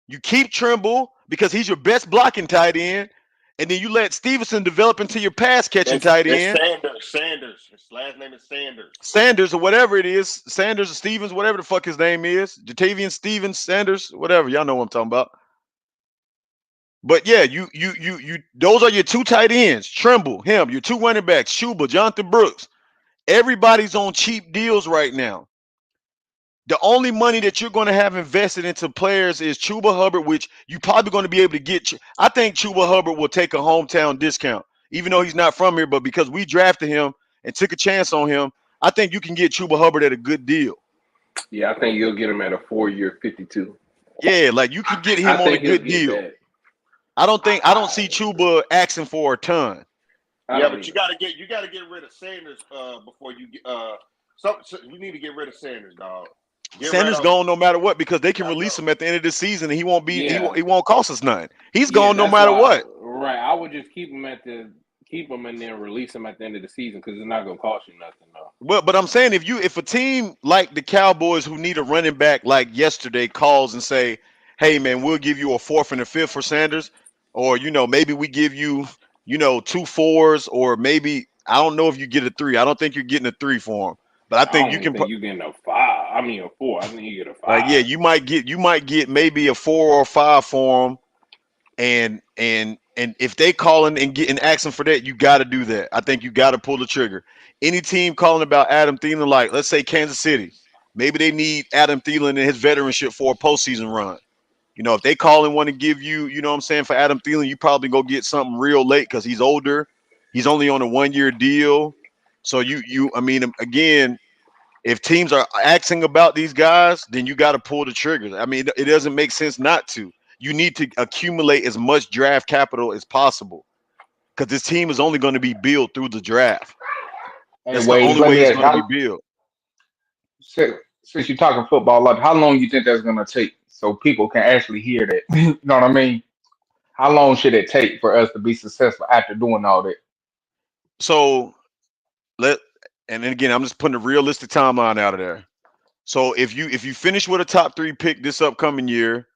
You keep Tremble because he's your best blocking tight end. And then you let Stevenson develop into your pass catching tight end. Sanders. His last name is Sanders. Sanders or whatever it is. Sanders or Stevens, whatever the fuck his name is. Jatavian Stevens, Sanders, whatever. Y'all know what I'm talking about. But yeah, you those are your 2 tight ends. Tremble, him, your 2 running backs, Chuba, Jonathan Brooks. Everybody's on cheap deals right now. The only money that you're going to have invested into players is Chuba Hubbard, which you probably going to be able to get. I think Chuba Hubbard will take a hometown discount, even though he's not from here. But because we drafted him and took a chance on him, I think you can get Chuba Hubbard at a good deal. Yeah, I think you'll get him at a 4-year 52. Yeah, like you can get him on a good deal. That. I don't see Chuba asking for a ton. Yeah, but you gotta get rid of Sanders before you get so you need to get rid of Sanders, dog. Sanders gone no matter what because they can release him at the end of the season and he won't be he won't cost us nothing. He's gone no matter what. Right. I would just keep him and then release him at the end of the season because it's not gonna cost you nothing though. But I'm saying if a team like the Cowboys who need a running back like yesterday calls and say, hey man, we'll give you a 4th and a 5th for Sanders, or maybe we give you 2 4s, or maybe I don't know if you get a 3. I don't think you're getting a 3 for him. But I think you can. You getting a 5. I mean a 4. I think you get a 5. Like yeah, you might get maybe a 4 or 5 for him, and if they calling and asking for that, you got to do that. I think you got to pull the trigger. Any team calling about Adam Thielen, like let's say Kansas City, maybe they need Adam Thielen and his veteranship for a postseason run. If they call and want to give you, what I'm saying, for Adam Thielen, you probably go get something real late because he's older. He's only on a 1-year deal. So I mean, again, if teams are asking about these guys, then you got to pull the triggers. I mean, it doesn't make sense not to. You need to accumulate as much draft capital as possible because this team is only going to be built through the draft. That's the only way it's going to be built. Since you're talking football, like how long you think that's going to take so people can actually hear that? You know what I mean? How long should it take for us to be successful after doing all that? So and then again, I'm just putting a realistic timeline out of there. So if you finish with a top 3 pick this upcoming year,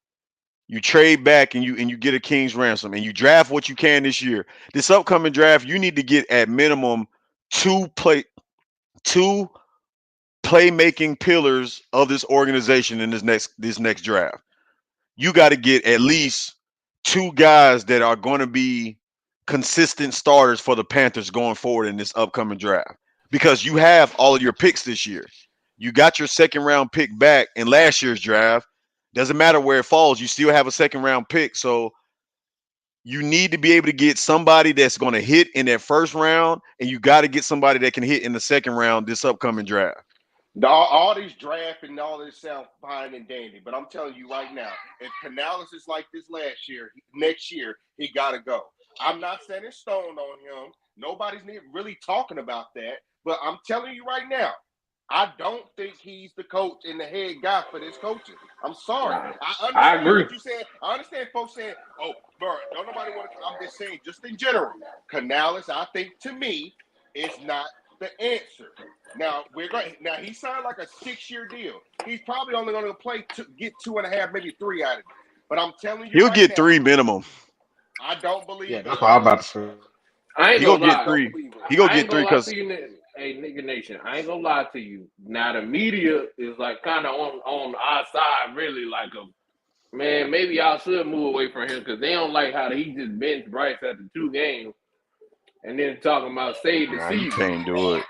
you trade back and you get a king's ransom and you draft what you can this year. This upcoming draft, you need to get at minimum 2 playmaking pillars of this organization in this next draft. You got to get at least 2 guys that are going to be consistent starters for the Panthers going forward in this upcoming draft, because you have all of your picks this year. You got your 2nd round pick back in last year's draft. Doesn't matter where it falls, you still have a 2nd round pick. So you need to be able to get somebody that's going to hit in that 1st round, and you got to get somebody that can hit in the 2nd round this upcoming draft. All these draft and all this sound fine and dandy, but I'm telling you right now, if Canales is like this last year, next year he got to go. I'm not setting stone on him. Nobody's really talking about that, but I'm telling you right now, I don't think he's the coach and the head guy for this coaching. I'm sorry. I agree. What you said. I understand folks saying, "Oh, bro, don't nobody want to." I'm just saying, just in general, Canales, I think to me, is not the answer. Now he signed like a 6-year deal. He's probably only going to get 2.5, maybe 3 out of it. But I'm telling you, he'll get 3 minimum. I don't believe. Yeah, that's what I'm about to say. I ain't gonna get 3. He gonna get 3 because. Hey, nigga nation, I ain't gonna lie to you. Now the media is like kind of on our side, really. Like man, maybe y'all should move away from him because they don't like how he just benched Bryce after 2 games, and then talking about save the season. You can't do it.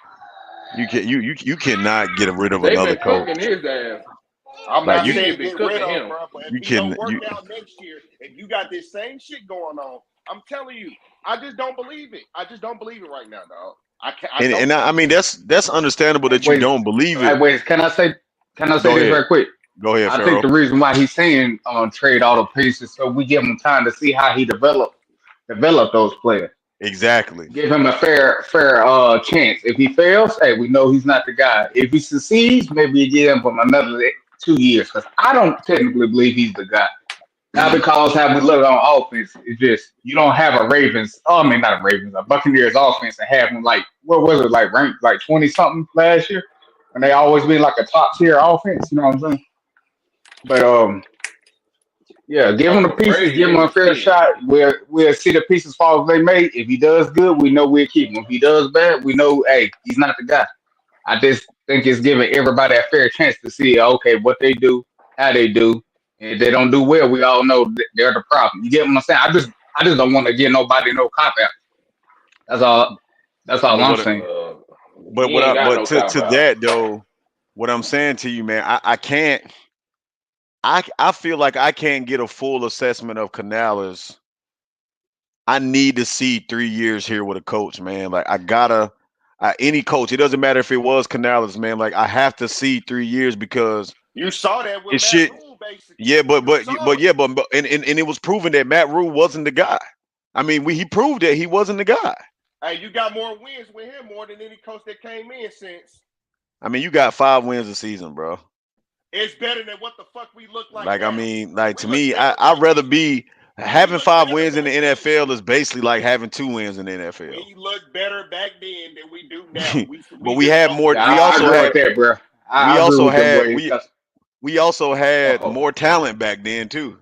You cannot get rid of They've another been coach. cooking his ass. I'm Like not you He saying have been get rid cooking of him, him. bro, but if you he don't can work you out next year and you got this same shit going on, I'm telling you, I just don't believe it. I just don't believe it right now, dog. I don't and I believe mean it. that's understandable Hey, that you wait, don't believe hey, it. wait. Can I say Go this ahead. right quick? Go ahead, I think Pharaoh. the reason why he's saying trade all the pieces so we give him time to see how he develop those players. Exactly. Give him a fair chance. If he fails, hey, we know he's not the guy. If he succeeds, maybe you give him another 2 years. Because I don't technically believe he's the guy. Not because how we look on offense. It's just you don't have a Ravens. Oh, I mean not a Ravens, a Buccaneers offense and have them like what was it like ranked like 20 something last year, and they always been like a top tier offense. You know what I'm saying? But yeah, give him the Oh, pieces, Brady, give they him a was fair 10. shot. We'll see the pieces fall as they may. If he does good, we know we'll keep him. If he does bad, we know hey, he's not the guy. I just think it's giving everybody a fair chance to see okay what they do, how they do. And if they don't do well, we all know they're the problem. You get what I'm saying? I just don't want to give nobody no cop out. That's all. That's all But I'm what saying. Uh, but he what ain't I got but no cop to out. that though, what I'm saying to you, man, I can't I feel like I can't get a full assessment of Canales. I need to see 3 years here with a coach, man. Like I gotta any coach, it doesn't matter if it was Canales, man. Like I have to see 3 years because You saw that with it Matt shit. Rule, basically. Yeah, You saw it. yeah, and it was proven that Matt Rule wasn't the guy. I mean, he proved that he wasn't the guy. Hey, you got more wins with him more than any coach that came in since. I mean, you got 5 wins a season, bro. It's better than what the fuck we look like Like, I now. mean, like We to look me, better I'd back rather then. be We having look five better wins in back the then. NFL is basically like having 2 wins in the NFL. We look better back then than we do now. But We we just had don't more. Yeah, We look I also agree had with better. that, bro. I we agree also with them had boys. we also had Oh, more talent back then too.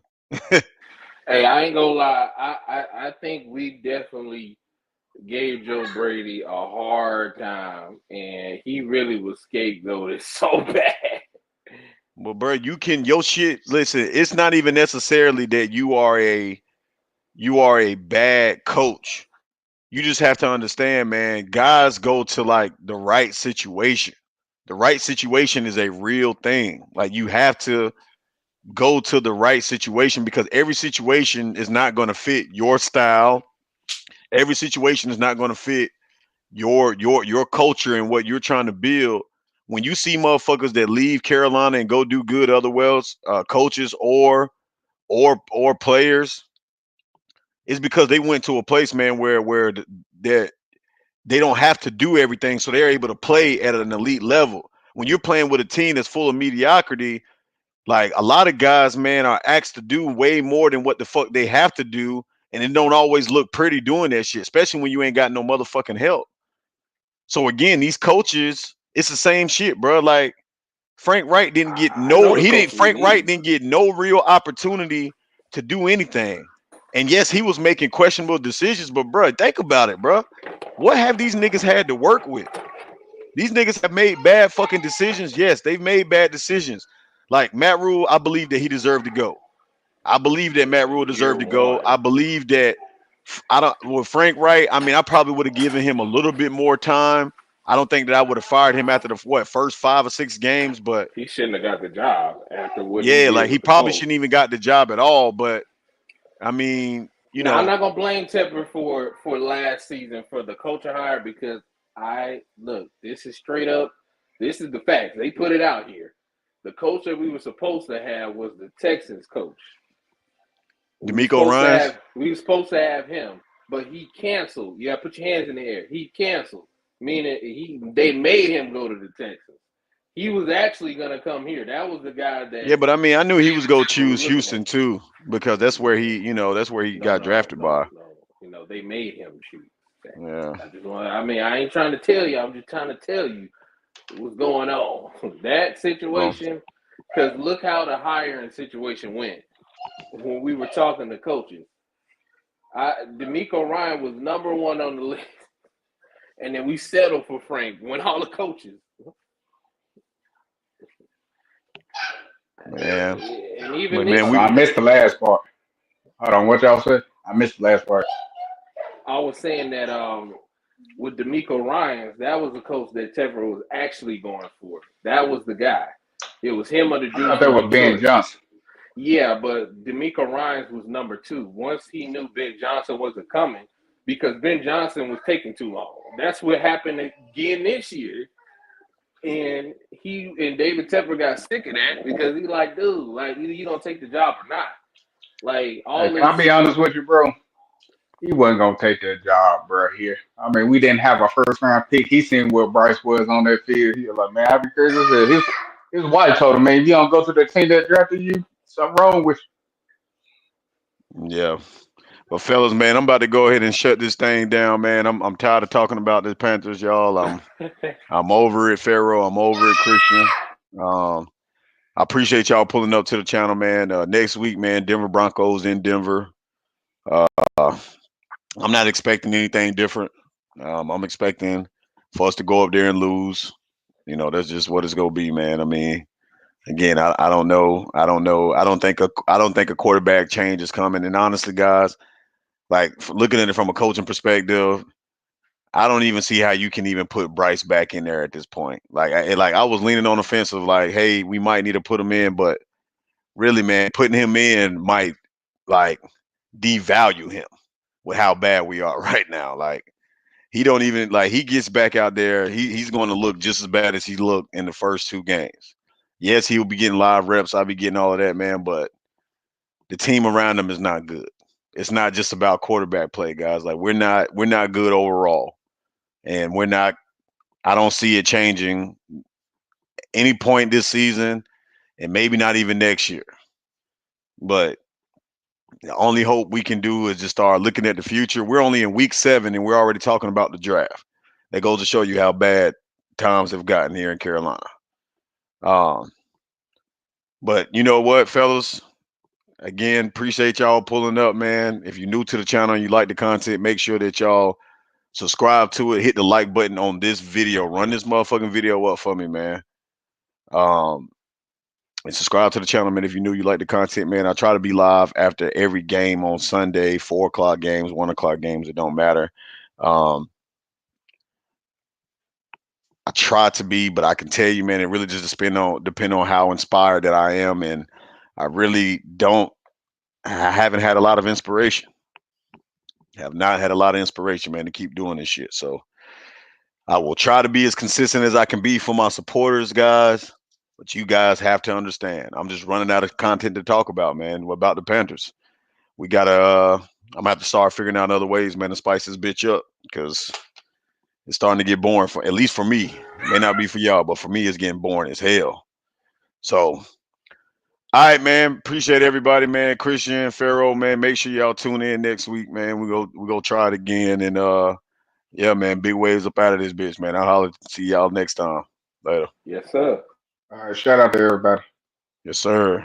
hey, I ain't gonna lie. I think we definitely gave Joe Brady a hard time, and he really was scapegoated so bad. Well, bro, you can your shit. Listen, it's not even necessarily that you are a bad coach. You just have to understand, man. Guys go to like the right situation. The right situation is a real thing. Like you have to go to the right situation because every situation is not going to fit your style. Every situation is not going to fit your culture and what you're trying to build. When you see motherfuckers that leave Carolina and go do good other wells, coaches or players, it's because they went to a place, man, that they don't have to do everything, so they're able to play at an elite level. When you're playing with a team that's full of mediocrity, like a lot of guys, man, are asked to do way more than what the fuck they have to do, and it don't always look pretty doing that shit, especially when you ain't got no motherfucking help. So again, these coaches, it's the same shit, bro. Like Frank Wright didn't get I no, know the he didn't. coach we Frank Wright need. didn't get no real opportunity to do anything. And yes, he was making questionable decisions, but bro, think about it, bro. What have these niggas had to work with? These niggas have made bad fucking decisions. Yes, they've made bad decisions. Like Matt Rule, I believe that he deserved to go. I believe that Matt Rule Year deserved to go. one. I believe that I don't with Frank Wright. I mean, I probably would have given him a little bit more time. I don't think that I would have fired him after the first 5 or 6 games, but He shouldn't have got the job after what he yeah, did like he with the probably Colts. shouldn't even got the job at all. But I mean, Now I'm not gonna blame Tepper for last season for the coaching hire because I look. This is straight up. This is the facts. They put it out here. The coach that we were supposed to have was the Texans coach. D'Amico Ryans. We were supposed to have him, but he canceled. Yeah, put your hands in the air. He canceled, meaning they made him go to the Texans. He was actually gonna come here. That was the guy Yeah, that but I mean, I knew he was gonna we were choose looking at. Houston too because that's where he No, got no, drafted by. no, no. They made him shoot. Yeah. I mean, I ain't trying to tell you. I'm just trying to tell you what's going on. That Well, situation, because look how the hiring situation went when we were talking to coaches. D'Amico Ryan was number one on the list, and then we settled for Frank when all the coaches. man, And even but man, this Hold on, I year, missed the last part. Hold on, what y'all said? I missed the last part. I was saying that with D'Amico Ryans, that was the coach that Tepper was actually going for. That was the guy. It was him or the I dude thought that from was Ben Detroit. Johnson. Yeah, but D'Amico Ryans was number two. Once he knew Ben Johnson wasn't coming, because Ben Johnson was taking too long. That's what happened again this year. And he and David Tepper got sick of that because he like, dude, like you don't take the job or not. Like Hey, all can I this. be honest with you, bro? He wasn't gonna take that job, bro. Here, I mean, we didn't have a first round pick. He seen what Bryce was on that field. He was like, man, I'd be crazy. As hell. His wife told him, man, if you don't go to the team that drafted you, something wrong with Yeah. Well, fellas, man, I'm about to go ahead and shut this thing down, man. I'm tired of talking about the Panthers, y'all. I'm over it, Pharaoh. I'm over it, Christian. Um, I appreciate y'all pulling up to the channel, man. Next week, man, Denver Broncos in Denver. Uh, I'm not expecting anything different. I'm expecting for us to go up there and lose. You know, that's just what it's gonna be, man. I mean, again, I don't know. I don't know. I don't think a quarterback change is coming. And honestly, guys, like looking at it from a coaching perspective, I don't even see how you can even put Bryce back in there at this point. Like I was leaning on the fence of like, hey, we might need to put him in, but really, man, putting him in might like devalue him with how bad we are right now. Like he don't even like he gets back out there, he's going to look just as bad as he looked in the first two games. Yes, he'll be getting live reps. I'll be getting all of that, man, but the team around him is not good. It's not just about quarterback play, guys. Like we're not good overall. And we're not I don't see it changing any point this season and maybe not even next year. But the only hope we can do is just start looking at the future. We're only in week 7 and we're already talking about the draft. That goes to show you how bad times have gotten here in Carolina. Um, but you know what, fellas? Again, appreciate y'all pulling up, man. If you're new to the channel and you like the content, make sure that y'all subscribe to it. Hit the like button on this video. Run this motherfucking video up for me, man. Um, and subscribe to the channel, man. If you're new, you like the content, man. I try to be live after every game on Sunday, 4 o'clock games, 1 o'clock games. It don't matter. Um, I try to be, but I can tell you, man, it really just depend on how inspired that I am, and I really don't. I haven't had a lot of inspiration. Have not had a lot of inspiration, man, to keep doing this shit. So I will try to be as consistent as I can be for my supporters, guys. But you guys have to understand, I'm just running out of content to talk about, man. What about the Panthers? We gotta. I'm gonna have to start figuring out other ways, man, to spice this bitch up because it's starting to get boring. For at least for me, it may not be for y'all, but for me, it's getting boring as hell. So, all right, man. Appreciate everybody, man. Christian, Pharaoh, man. Make sure y'all tune in next week, man. We go try it again, and yeah, man. Big waves up out of this bitch, man. I'll holler. See y'all next time. Later. Yes, sir. it. All right, shout out to everybody. Yes, sir.